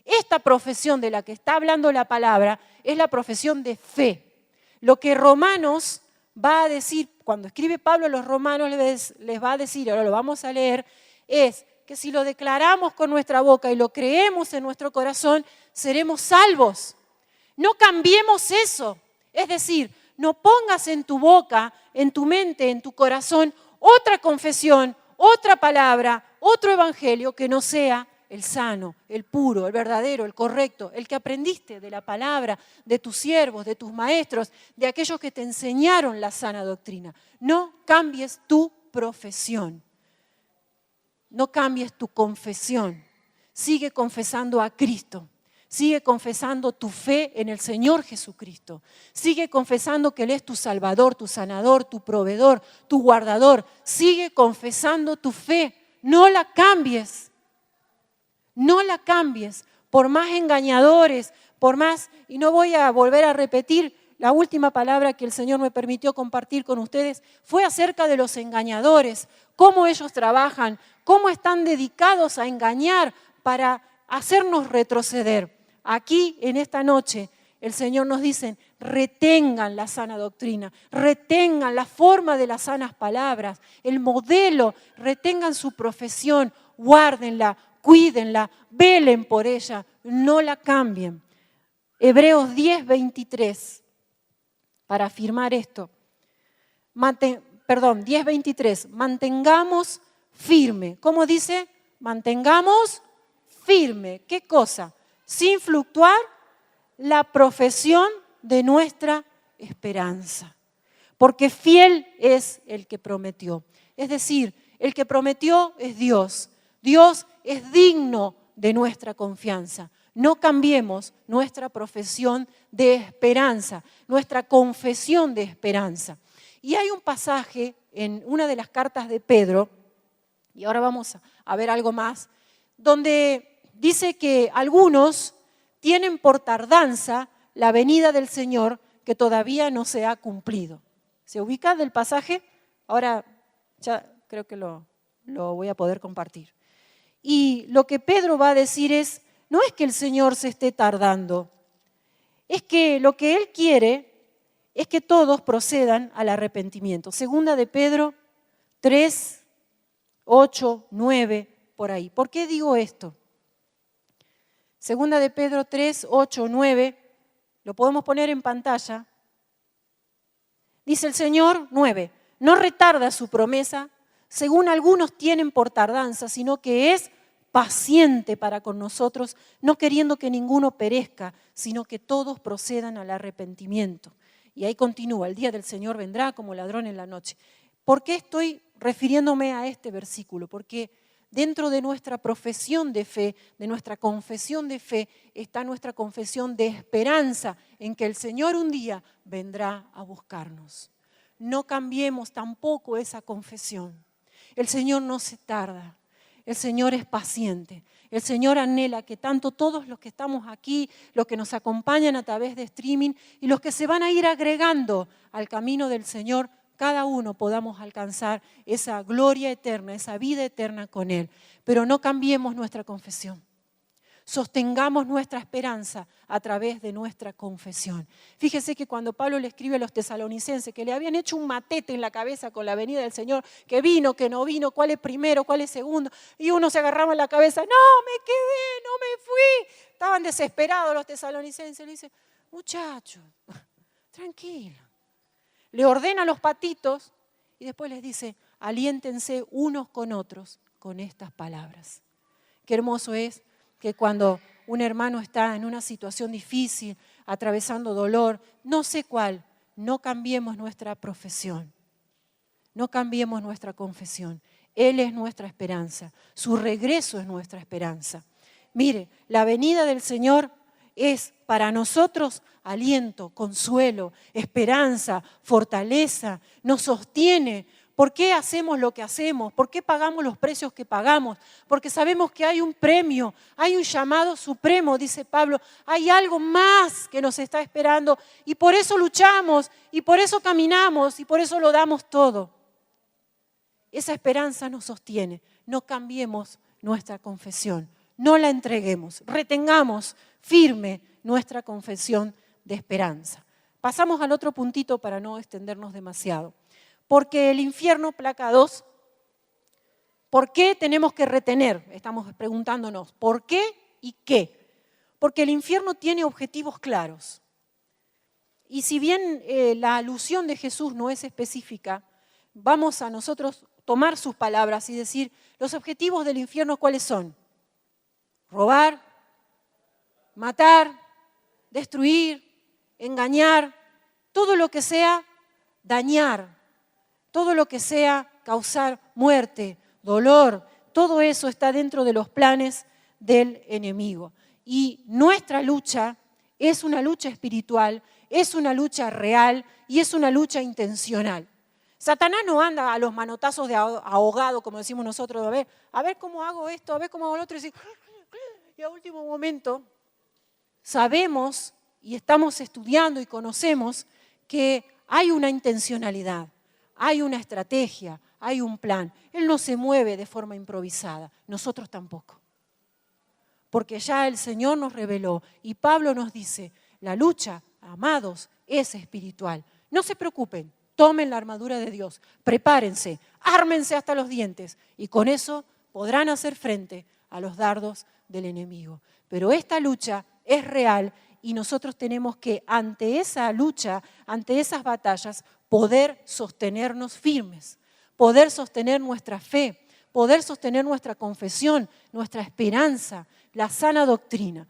Esta profesión de la que está hablando la palabra es la profesión de fe. Lo que Romanos va a decir, cuando escribe Pablo a los romanos les va a decir, ahora lo vamos a leer, es que si lo declaramos con nuestra boca y lo creemos en nuestro corazón, seremos salvos. No cambiemos eso. Es decir, no pongas en tu boca, en tu mente, en tu corazón, otra confesión, otra palabra, otro evangelio que no sea el sano, el puro, el verdadero, el correcto, el que aprendiste de la palabra, de tus siervos, de tus maestros, de aquellos que te enseñaron la sana doctrina. No cambies tu profesión, no cambies tu confesión. Sigue confesando a Cristo, sigue confesando tu fe en el Señor Jesucristo, sigue confesando que Él es tu Salvador, tu sanador, tu proveedor, tu guardador. Sigue confesando tu fe, no la cambies. No la cambies, por más engañadores, por más, y no voy a volver a repetir, la última palabra que el Señor me permitió compartir con ustedes fue acerca de los engañadores, cómo ellos trabajan, cómo están dedicados a engañar para hacernos retroceder. Aquí, en esta noche, el Señor nos dice, retengan la sana doctrina, retengan la forma de las sanas palabras, el modelo, retengan su profesión, guárdenla, cuídenla, velen por ella, no la cambien. Hebreos 10:23, para afirmar esto. 10:23, mantengamos firme. ¿Cómo dice? Mantengamos firme. ¿Qué cosa? Sin fluctuar la profesión de nuestra esperanza. Porque fiel es el que prometió. Es decir, el que prometió es Dios. Dios es digno de nuestra confianza. No cambiemos nuestra profesión de esperanza, nuestra confesión de esperanza. Y hay un pasaje en una de las cartas de Pedro, y ahora vamos a ver algo más, donde dice que algunos tienen por tardanza la venida del Señor que todavía no se ha cumplido. ¿Se ubica del pasaje? Ahora ya creo que lo voy a poder compartir. Y lo que Pedro va a decir es, no es que el Señor se esté tardando, es que lo que Él quiere es que todos procedan al arrepentimiento. Segunda de Pedro 3, 8, 9, por ahí. ¿Por qué digo esto? Segunda de Pedro 3, 8, 9, lo podemos poner en pantalla. Dice el Señor, 9, no retarda su promesa, según algunos tienen por tardanza, sino que es paciente para con nosotros, no queriendo que ninguno perezca, sino que todos procedan al arrepentimiento. Y ahí continúa, el día del Señor vendrá como ladrón en la noche. ¿Por qué estoy refiriéndome a este versículo? Porque dentro de nuestra profesión de fe, de nuestra confesión de fe, está nuestra confesión de esperanza en que el Señor un día vendrá a buscarnos. No cambiemos tampoco esa confesión. El Señor no se tarda, el Señor es paciente. El Señor anhela que tanto todos los que estamos aquí, los que nos acompañan a través de streaming y los que se van a ir agregando al camino del Señor, cada uno podamos alcanzar esa gloria eterna, esa vida eterna con Él. Pero no cambiemos nuestra confesión. Sostengamos nuestra esperanza a través de nuestra confesión. Fíjese que cuando Pablo le escribe a los tesalonicenses que le habían hecho un matete en la cabeza con la venida del Señor, que vino, que no vino, cuál es primero, cuál es segundo, y uno se agarraba en la cabeza, no, me quedé, no me fui. Estaban desesperados los tesalonicenses. Le dice, muchachos, tranquilo. Le ordena a los patitos y después les dice, aliéntense unos con otros con estas palabras. Qué hermoso es que cuando un hermano está en una situación difícil, atravesando dolor, no sé cuál, no cambiemos nuestra profesión, no cambiemos nuestra confesión. Él es nuestra esperanza, su regreso es nuestra esperanza. Mire, la venida del Señor es para nosotros aliento, consuelo, esperanza, fortaleza, nos sostiene. ¿Por qué hacemos lo que hacemos? ¿Por qué pagamos los precios que pagamos? Porque sabemos que hay un premio, hay un llamado supremo, dice Pablo. Hay algo más que nos está esperando y por eso luchamos y por eso caminamos y por eso lo damos todo. Esa esperanza nos sostiene. No cambiemos nuestra confesión, no la entreguemos, retengamos firme nuestra confesión de esperanza. Pasamos al otro puntito para no extendernos demasiado. Porque el infierno, placa 2, ¿por qué tenemos que retener? Estamos preguntándonos, ¿por qué y qué? Porque el infierno tiene objetivos claros. Y si bien la alusión de Jesús no es específica, vamos a nosotros tomar sus palabras y decir, los objetivos del infierno, ¿cuáles son? Robar, matar, destruir, engañar, todo lo que sea dañar. Todo lo que sea causar muerte, dolor, todo eso está dentro de los planes del enemigo. Y nuestra lucha es una lucha espiritual, es una lucha real y es una lucha intencional. Satanás no anda a los manotazos de ahogado, como decimos nosotros, a ver cómo hago esto, a ver cómo hago lo otro, y a último momento sabemos y estamos estudiando y conocemos que hay una intencionalidad. Hay una estrategia, hay un plan. Él no se mueve de forma improvisada, nosotros tampoco. Porque ya el Señor nos reveló y Pablo nos dice, la lucha, amados, es espiritual. No se preocupen, tomen la armadura de Dios, prepárense, ármense hasta los dientes y con eso podrán hacer frente a los dardos del enemigo. Pero esta lucha es real y nosotros tenemos que, ante esa lucha, ante esas batallas, poder sostenernos firmes, poder sostener nuestra fe, poder sostener nuestra confesión, nuestra esperanza, la sana doctrina.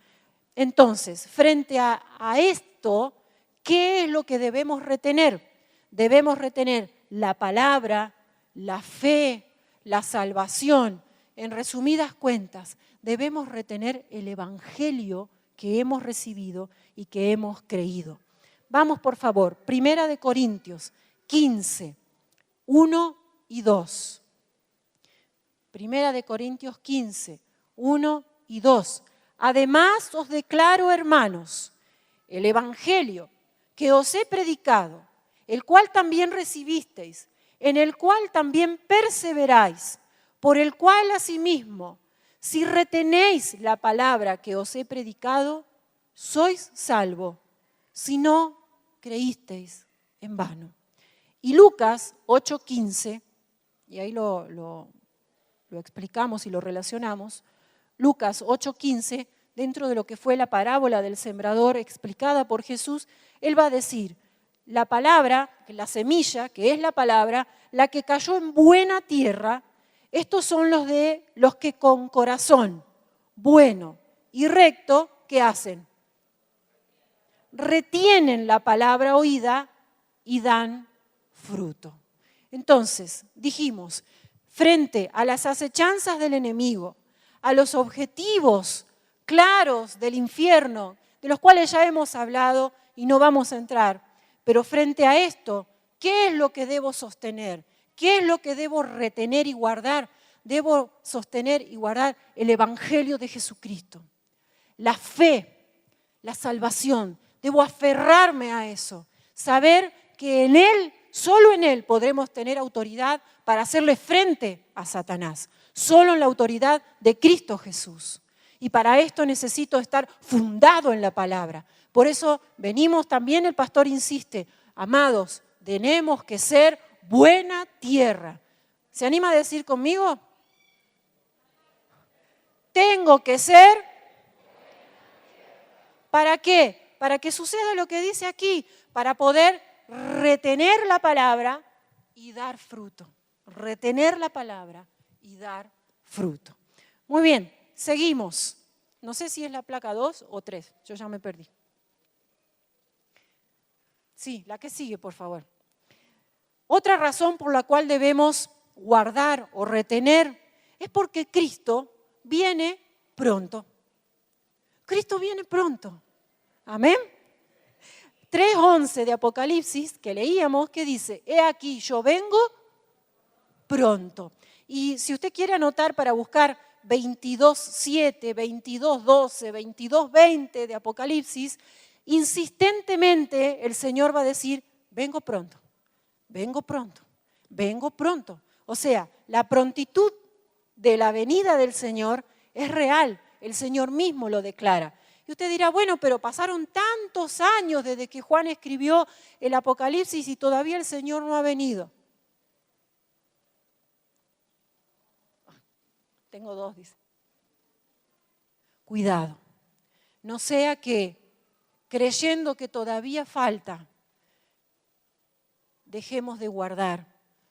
Entonces, frente a esto, ¿qué es lo que debemos retener? Debemos retener la palabra, la fe, la salvación. En resumidas cuentas, debemos retener el evangelio que hemos recibido y que hemos creído. Vamos, por favor, 1 Corintios 15, 1 y 2. 1 Corintios 15, 1 y 2. Además os declaro, hermanos, el evangelio que os he predicado, el cual también recibisteis, en el cual también perseveráis, por el cual asimismo, si retenéis la palabra que os he predicado, sois salvos, si no creísteis en vano. Y Lucas 8:15, y ahí lo explicamos y lo relacionamos, Lucas 8:15, dentro de lo que fue la parábola del sembrador explicada por Jesús, él va a decir, la palabra, la semilla, que es la palabra, la que cayó en buena tierra, estos son los que con corazón bueno y recto, ¿qué hacen? Retienen la palabra oída y dan fruto. Entonces, dijimos, frente a las acechanzas del enemigo, a los objetivos claros del infierno, de los cuales ya hemos hablado y no vamos a entrar, pero frente a esto, ¿qué es lo que debo sostener? ¿Qué es lo que debo retener y guardar? Debo sostener y guardar el evangelio de Jesucristo. La fe, la salvación. Debo aferrarme a eso. Saber que en Él, solo en Él, podremos tener autoridad para hacerle frente a Satanás. Solo en la autoridad de Cristo Jesús. Y para esto necesito estar fundado en la palabra. Por eso venimos también, el pastor insiste, amados, tenemos que ser buena tierra. ¿Se anima a decir conmigo? Tengo que ser. ¿Para qué? Para que suceda lo que dice aquí, para poder retener la palabra y dar fruto. Retener la palabra y dar fruto. Muy bien, seguimos. No sé si es la placa 2 o 3, yo ya me perdí. Sí, la que sigue, por favor. Otra razón por la cual debemos guardar o retener es porque Cristo viene pronto. Cristo viene pronto. Amén. 3:11 de Apocalipsis que leíamos que dice, he aquí yo vengo pronto. Y si usted quiere anotar para buscar 22:7, 22:12, 22:20 de Apocalipsis, insistentemente el Señor va a decir, vengo pronto, vengo pronto, vengo pronto. O sea, la prontitud de la venida del Señor es real, el Señor mismo lo declara. Y usted dirá, bueno, pero pasaron tantos años desde que Juan escribió el Apocalipsis y todavía el Señor no ha venido. Tengo 2, dice. Cuidado, no sea que creyendo que todavía falta, dejemos de guardar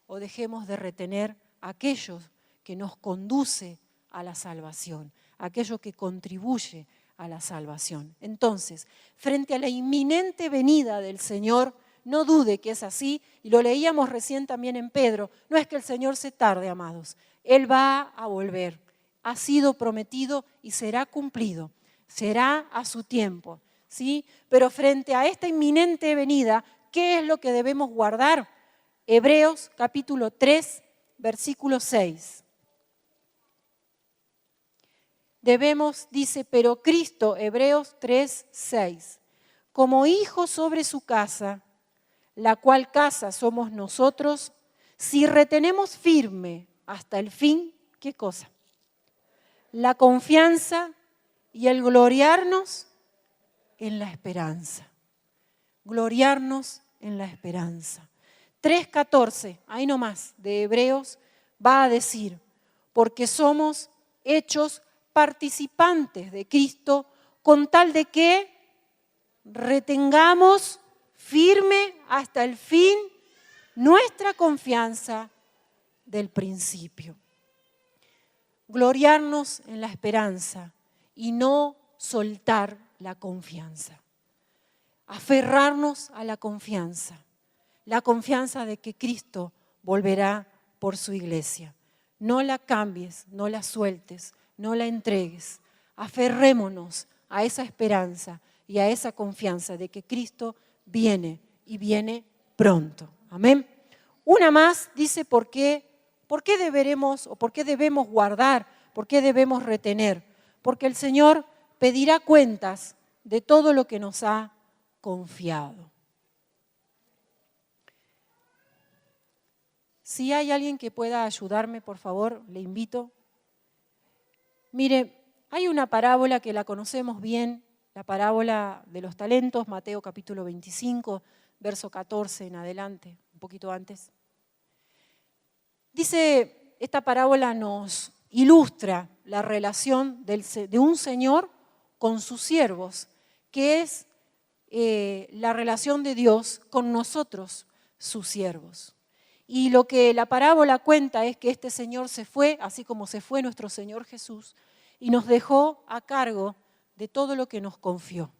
o dejemos de retener aquello que nos conduce a la salvación, aquello que contribuye a la salvación. Entonces, frente a la inminente venida del Señor, no dude que es así, y lo leíamos recién también en Pedro, no es que el Señor se tarde, amados, Él va a volver, ha sido prometido y será cumplido, será a su tiempo, ¿sí? Pero frente a esta inminente venida, ¿qué es lo que debemos guardar? Hebreos capítulo 3, versículo 6. Debemos, dice, pero Cristo, Hebreos 3, 6, como hijo sobre su casa, la cual casa somos nosotros, si retenemos firme hasta el fin, ¿qué cosa? La confianza y el gloriarnos en la esperanza. Gloriarnos en la esperanza. 3:14, ahí nomás, de Hebreos, va a decir, porque somos hechos participantes de Cristo con tal de que retengamos firme hasta el fin nuestra confianza del principio. Gloriarnos en la esperanza y no soltar la confianza. Aferrarnos a la confianza de que Cristo volverá por su iglesia. No la cambies, no la sueltes, no la entregues. Aferrémonos a esa esperanza y a esa confianza de que Cristo viene y viene pronto. Amén. Una más dice por qué deberemos o por qué debemos guardar, por qué debemos retener. Porque el Señor pedirá cuentas de todo lo que nos ha confiado. Si hay alguien que pueda ayudarme, por favor, le invito. Mire, hay una parábola que la conocemos bien, la parábola de los talentos, Mateo capítulo 25, verso 14 en adelante, un poquito antes. Dice, esta parábola nos ilustra la relación de un señor con sus siervos, que es la relación de Dios con nosotros, sus siervos. Y lo que la parábola cuenta es que este señor se fue, así como se fue nuestro Señor Jesús, y nos dejó a cargo de todo lo que nos confió.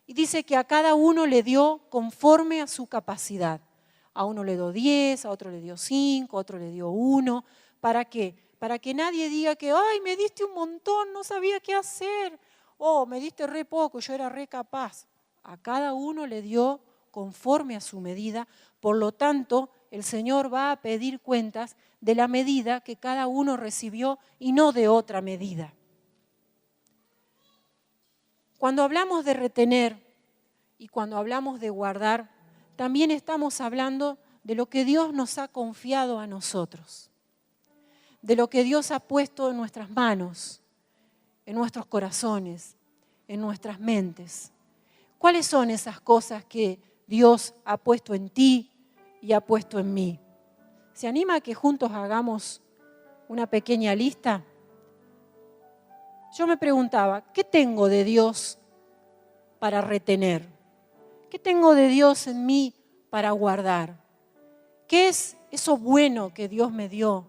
Y dice que a cada uno le dio conforme a su capacidad. A uno le dio 10, a otro le dio 5, a otro le dio 1. ¿Para qué? Para que nadie diga que, ay, me diste un montón, no sabía qué hacer. Oh, me diste re poco, yo era re capaz. A cada uno le dio conforme a su medida. Por lo tanto, el Señor va a pedir cuentas de la medida que cada uno recibió y no de otra medida. Cuando hablamos de retener y cuando hablamos de guardar, también estamos hablando de lo que Dios nos ha confiado a nosotros, de lo que Dios ha puesto en nuestras manos, en nuestros corazones, en nuestras mentes. ¿Cuáles son esas cosas que Dios ha puesto en ti y ha puesto en mí? ¿Se anima a que juntos hagamos una pequeña lista? Yo me preguntaba, ¿qué tengo de Dios para retener? ¿Qué tengo de Dios en mí para guardar? ¿Qué es eso bueno que Dios me dio?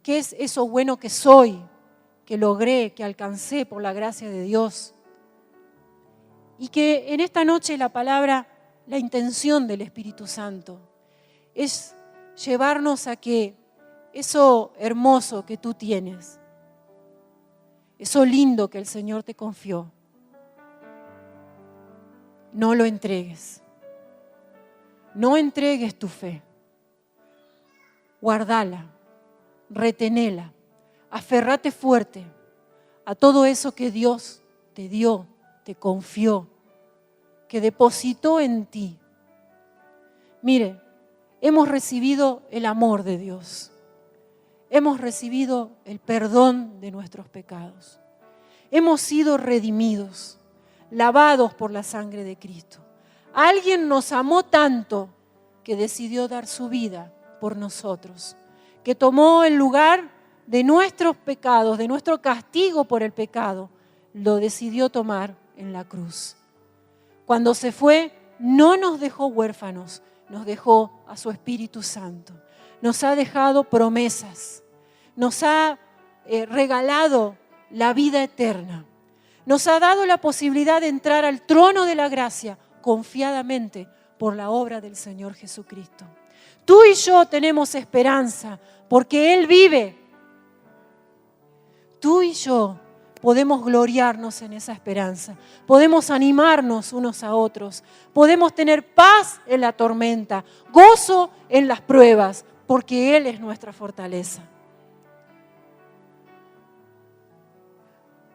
¿Qué es eso bueno que soy, que logré, que alcancé por la gracia de Dios? Y que en esta noche la palabra, la intención del Espíritu Santo es llevarnos a que eso hermoso que tú tienes, eso lindo que el Señor te confió, no lo entregues. No entregues tu fe. Guardala, retenela, aferrate fuerte a todo eso que Dios te dio, te confió, que depositó en ti. Mire, hemos recibido el amor de Dios. Hemos recibido el perdón de nuestros pecados. Hemos sido redimidos, lavados por la sangre de Cristo. Alguien nos amó tanto que decidió dar su vida por nosotros, que tomó el lugar de nuestros pecados, de nuestro castigo por el pecado, lo decidió tomar en la cruz. Cuando se fue, no nos dejó huérfanos, nos dejó a su Espíritu Santo. Nos ha dejado promesas, nos ha regalado la vida eterna. Nos ha dado la posibilidad de entrar al trono de la gracia confiadamente por la obra del Señor Jesucristo. Tú y yo tenemos esperanza porque Él vive. Tú y yo podemos gloriarnos en esa esperanza. Podemos animarnos unos a otros. Podemos tener paz en la tormenta, gozo en las pruebas, porque Él es nuestra fortaleza.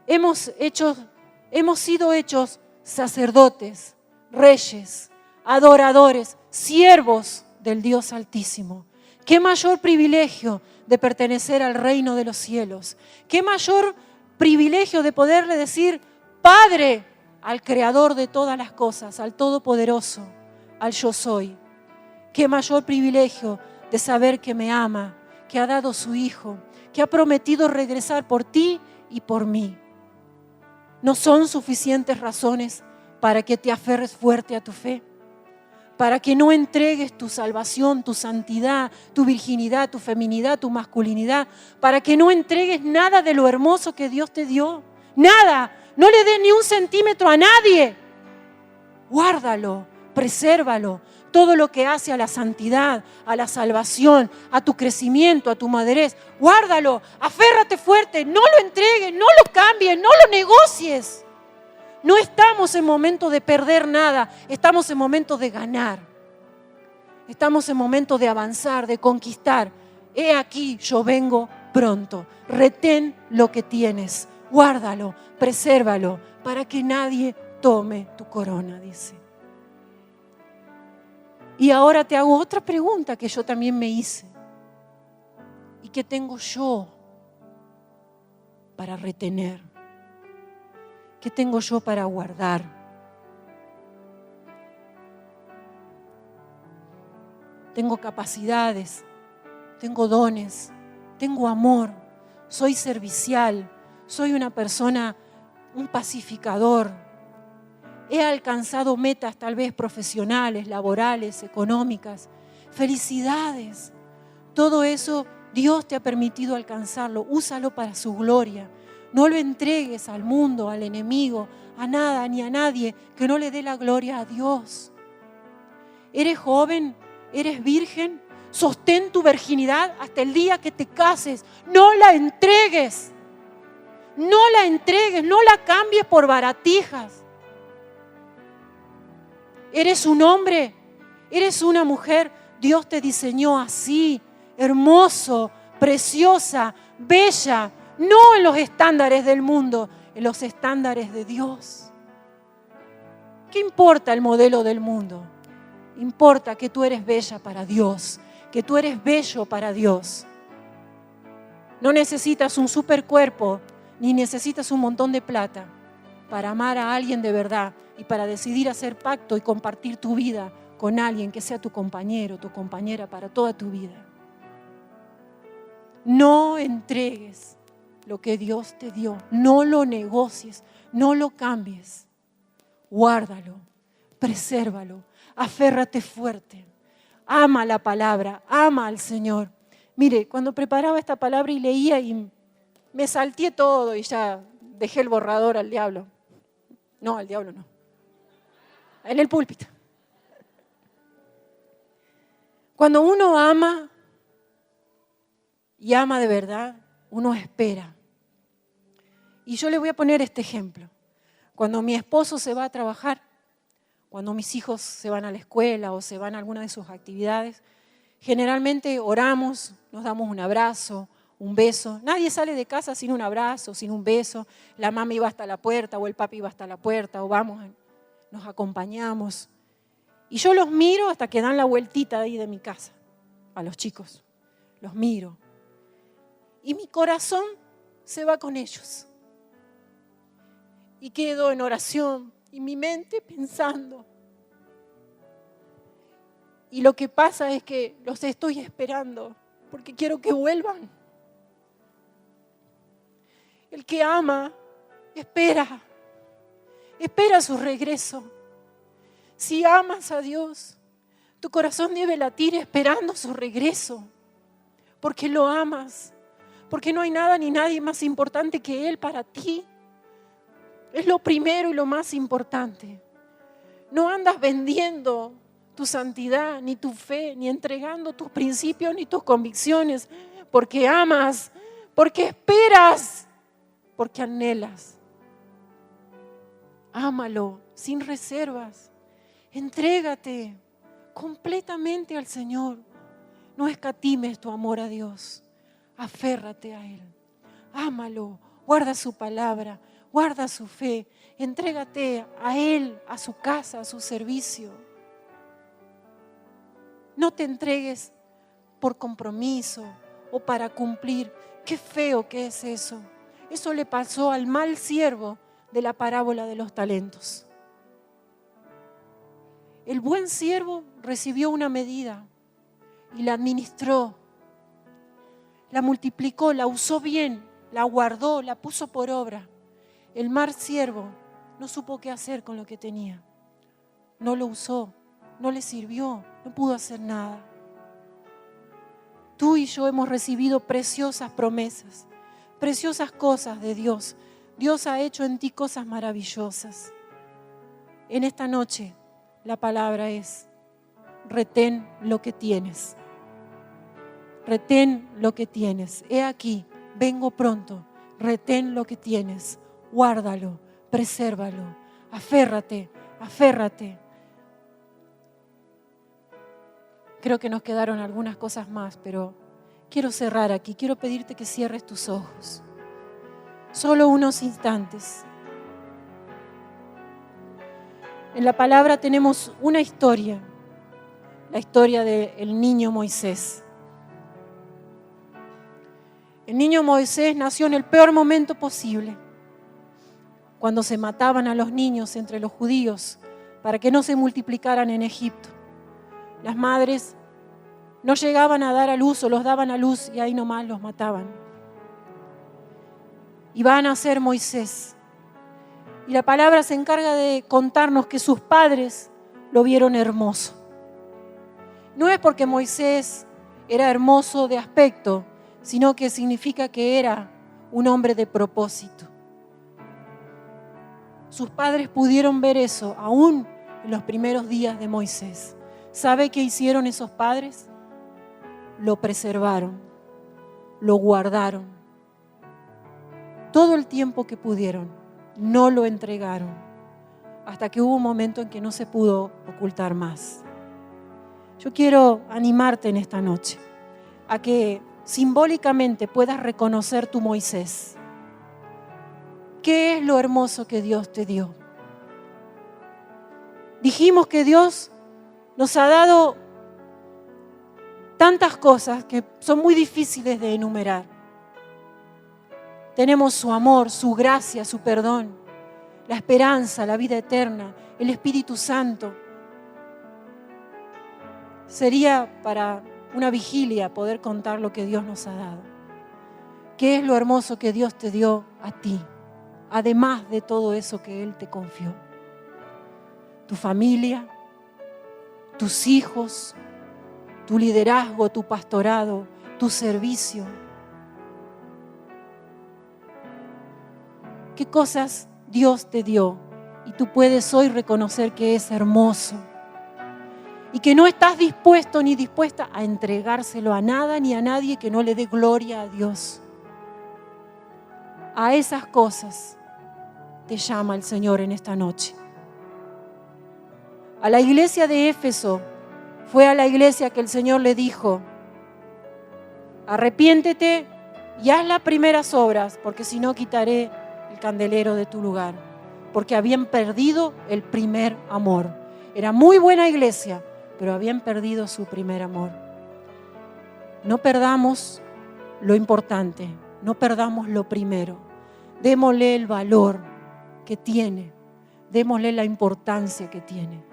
Hemos sido hechos sacerdotes, reyes, adoradores, siervos del Dios Altísimo. Qué mayor privilegio de pertenecer al reino de los cielos. Qué mayor privilegio de poderle decir Padre al Creador de todas las cosas, al Todopoderoso, al Yo Soy. Qué mayor privilegio de saber que me ama, que ha dado su Hijo, que ha prometido regresar por ti y por mí. No son suficientes razones para que te aferres fuerte a tu fe, para que no entregues tu salvación, tu santidad, tu virginidad, tu feminidad, tu masculinidad, para que no entregues nada de lo hermoso que Dios te dio. Nada, no le des ni un centímetro a nadie. Guárdalo, presérvalo. Todo lo que hace a la santidad, a la salvación, a tu crecimiento, a tu madurez, guárdalo, aférrate fuerte, no lo entregues, no lo cambies, no lo negocies. No estamos en momento de perder nada, estamos en momento de ganar. Estamos en momento de avanzar, de conquistar. He aquí, yo vengo pronto. Retén lo que tienes, guárdalo, presérvalo, para que nadie tome tu corona, dice. Y ahora te hago otra pregunta que yo también me hice. ¿Y qué tengo yo para retener? ¿Qué tengo yo para guardar? Tengo capacidades, tengo dones, tengo amor, soy servicial, soy una persona, un pacificador. He alcanzado metas tal vez profesionales, laborales, económicas. Felicidades. Todo eso Dios te ha permitido alcanzarlo. Úsalo para su gloria. No lo entregues al mundo, al enemigo, a nada ni a nadie que no le dé la gloria a Dios. ¿Eres joven? ¿Eres virgen? Sostén tu virginidad hasta el día que te cases. No la entregues. No la entregues, no la cambies por baratijas. ¿Eres un hombre? ¿Eres una mujer? Dios te diseñó así, hermoso, preciosa, bella. No en los estándares del mundo, en los estándares de Dios. ¿Qué importa el modelo del mundo? Importa que tú eres bella para Dios, que tú eres bello para Dios. No necesitas un supercuerpo, ni necesitas un montón de plata para amar a alguien de verdad y para decidir hacer pacto y compartir tu vida con alguien que sea tu compañero, tu compañera para toda tu vida. No entregues lo que Dios te dio. No lo negocies, no lo cambies. Guárdalo, presérvalo, aférrate fuerte. Ama la palabra, ama al Señor. Mire, cuando preparaba esta palabra y leía y me salteé todo y ya dejé el borrador al diablo. No, al diablo no. En el púlpito. Cuando uno ama y ama de verdad, uno espera. Y yo le voy a poner este ejemplo. Cuando mi esposo se va a trabajar, cuando mis hijos se van a la escuela o se van a alguna de sus actividades, generalmente oramos, nos damos un abrazo, un beso. Nadie sale de casa sin un abrazo, sin un beso. La mami va hasta la puerta o el papi va hasta la puerta o vamos, nos acompañamos. Y yo los miro hasta que dan la vueltita ahí de mi casa, a los chicos. Los miro. Y mi corazón se va con ellos. Y quedo en oración y mi mente pensando. Y lo que pasa es que los estoy esperando porque quiero que vuelvan. El que ama, espera su regreso. Si amas a Dios, tu corazón debe latir esperando su regreso, porque lo amas, porque no hay nada ni nadie más importante que Él para ti. Es lo primero y lo más importante. No andas vendiendo tu santidad, ni tu fe, ni entregando tus principios, ni tus convicciones, porque amas, porque esperas, porque anhelas. Ámalo sin reservas. Entrégate completamente al Señor. No escatimes tu amor a Dios. Aférrate a Él. Ámalo. Guarda su palabra. Guarda su fe. Entrégate a Él, a su casa, a su servicio. No te entregues por compromiso o para cumplir. Qué feo que es eso. Eso le pasó al mal siervo de la parábola de los talentos. El buen siervo recibió una medida y la administró, la multiplicó, la usó bien, la guardó, la puso por obra. El mal siervo no supo qué hacer con lo que tenía. No lo usó, no le sirvió, no pudo hacer nada. Tú y yo hemos recibido preciosas promesas, preciosas cosas de Dios. Dios ha hecho en ti cosas maravillosas. En esta noche la palabra es: retén lo que tienes. Retén lo que tienes. He aquí, vengo pronto. Retén lo que tienes. Guárdalo, presérvalo. Aférrate, aférrate. Creo que nos quedaron algunas cosas más, pero quiero cerrar aquí. Quiero pedirte que cierres tus ojos. Solo unos instantes. En la palabra tenemos una historia. La historia del niño Moisés. El niño Moisés nació en el peor momento posible, cuando se mataban a los niños entre los judíos para que no se multiplicaran en Egipto. Las madres no llegaban a dar a luz o los daban a luz y ahí nomás los mataban. Y va a nacer Moisés. Y la palabra se encarga de contarnos que sus padres lo vieron hermoso. No es porque Moisés era hermoso de aspecto, sino que significa que era un hombre de propósito. Sus padres pudieron ver eso aún en los primeros días de Moisés. ¿Sabe qué hicieron esos padres? Lo preservaron, lo guardaron. Todo el tiempo que pudieron, no lo entregaron, hasta que hubo un momento en que no se pudo ocultar más. Yo quiero animarte en esta noche a que simbólicamente puedas reconocer tu Moisés. ¿Qué es lo hermoso que Dios te dio? Dijimos que Dios nos ha dado tantas cosas que son muy difíciles de enumerar. Tenemos su amor, su gracia, su perdón, la esperanza, la vida eterna, el Espíritu Santo. Sería para una vigilia poder contar lo que Dios nos ha dado. ¿Qué es lo hermoso que Dios te dio a ti? Además de todo eso que Él te confió. Tu familia, tus hijos, tu liderazgo, tu pastorado, tu servicio. ¿Qué cosas Dios te dio? Y tú puedes hoy reconocer que es hermoso. Y que no estás dispuesto ni dispuesta a entregárselo a nada ni a nadie que no le dé gloria a Dios. A esas cosas te llama el Señor en esta noche. A la iglesia de Éfeso fue a la iglesia que el Señor le dijo: arrepiéntete y haz las primeras obras, porque si no quitaré el candelero de tu lugar. Porque habían perdido el primer amor. Era muy buena iglesia, pero habían perdido su primer amor. No perdamos lo importante, no perdamos lo primero. Démosle el valor que tiene, démosle la importancia que tiene.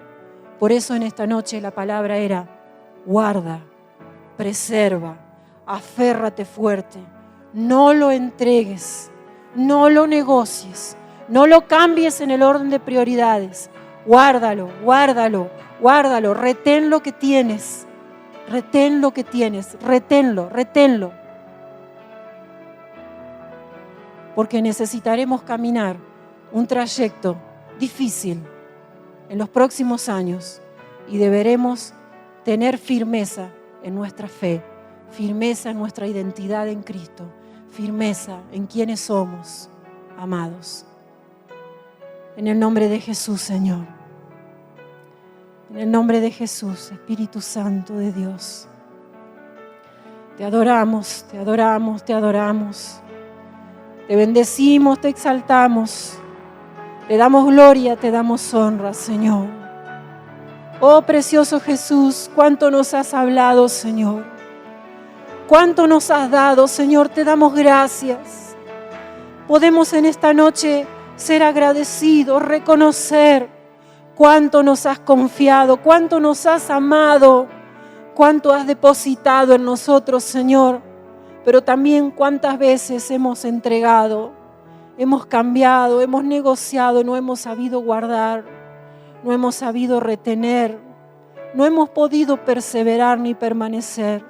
Por eso en esta noche la palabra era: guarda, preserva, aférrate fuerte, no lo entregues, no lo negocies, no lo cambies en el orden de prioridades. Guárdalo, guárdalo, guárdalo, retén lo que tienes, reténlo, reténlo. Porque necesitaremos caminar un trayecto difícil en los próximos años y deberemos tener firmeza en nuestra fe, firmeza en nuestra identidad en Cristo, firmeza en quienes somos, amados. En el nombre de Jesús, Señor. En el nombre de Jesús, Espíritu Santo de Dios. Te adoramos, te adoramos, te adoramos. Te bendecimos, te exaltamos. Te damos gloria, te damos honra, Señor. Oh, precioso Jesús, cuánto nos has hablado, Señor. Cuánto nos has dado, Señor, te damos gracias. Podemos en esta noche ser agradecidos, reconocer cuánto nos has confiado, cuánto nos has amado, cuánto has depositado en nosotros, Señor. Pero también cuántas veces hemos entregado hemos cambiado, hemos negociado, no hemos sabido guardar, no hemos sabido retener, no hemos podido perseverar ni permanecer.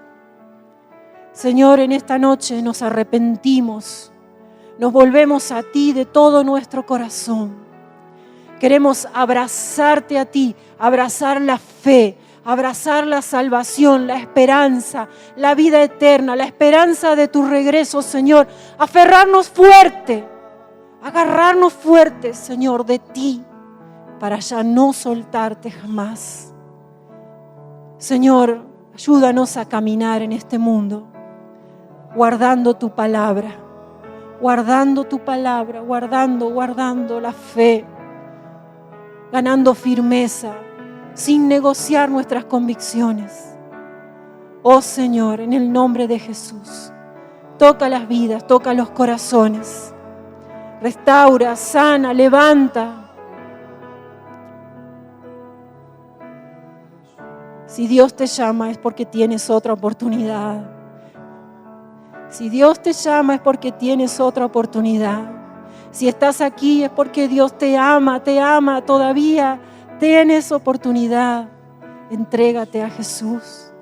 Señor, en esta noche nos arrepentimos, nos volvemos a ti de todo nuestro corazón. Queremos abrazarte a ti, abrazar la fe, abrazar la salvación, la esperanza, la vida eterna, la esperanza de tu regreso, Señor. Aferrarnos fuerte, agarrarnos fuerte, Señor, de ti, para ya no soltarte jamás. Señor, ayúdanos a caminar en este mundo, guardando tu palabra, guardando la fe, ganando firmeza, sin negociar nuestras convicciones. Oh Señor, en el nombre de Jesús, toca las vidas, toca los corazones, restaura, sana, levanta. Si Dios te llama es porque tienes otra oportunidad. Si Dios te llama es porque tienes otra oportunidad. Si estás aquí es porque Dios te ama todavía. Tienes oportunidad. Entrégate a Jesús.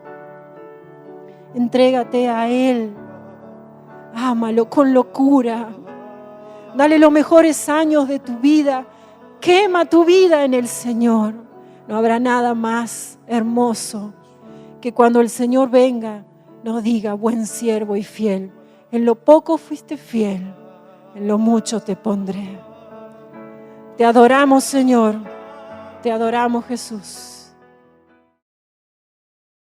Entrégate a Él. Ámalo con locura. Dale los mejores años de tu vida. Quema tu vida en el Señor. No habrá nada más hermoso que cuando el Señor venga nos diga: buen siervo y fiel. En lo poco fuiste fiel, en lo mucho te pondré. Te adoramos, Señor. Te adoramos, Jesús.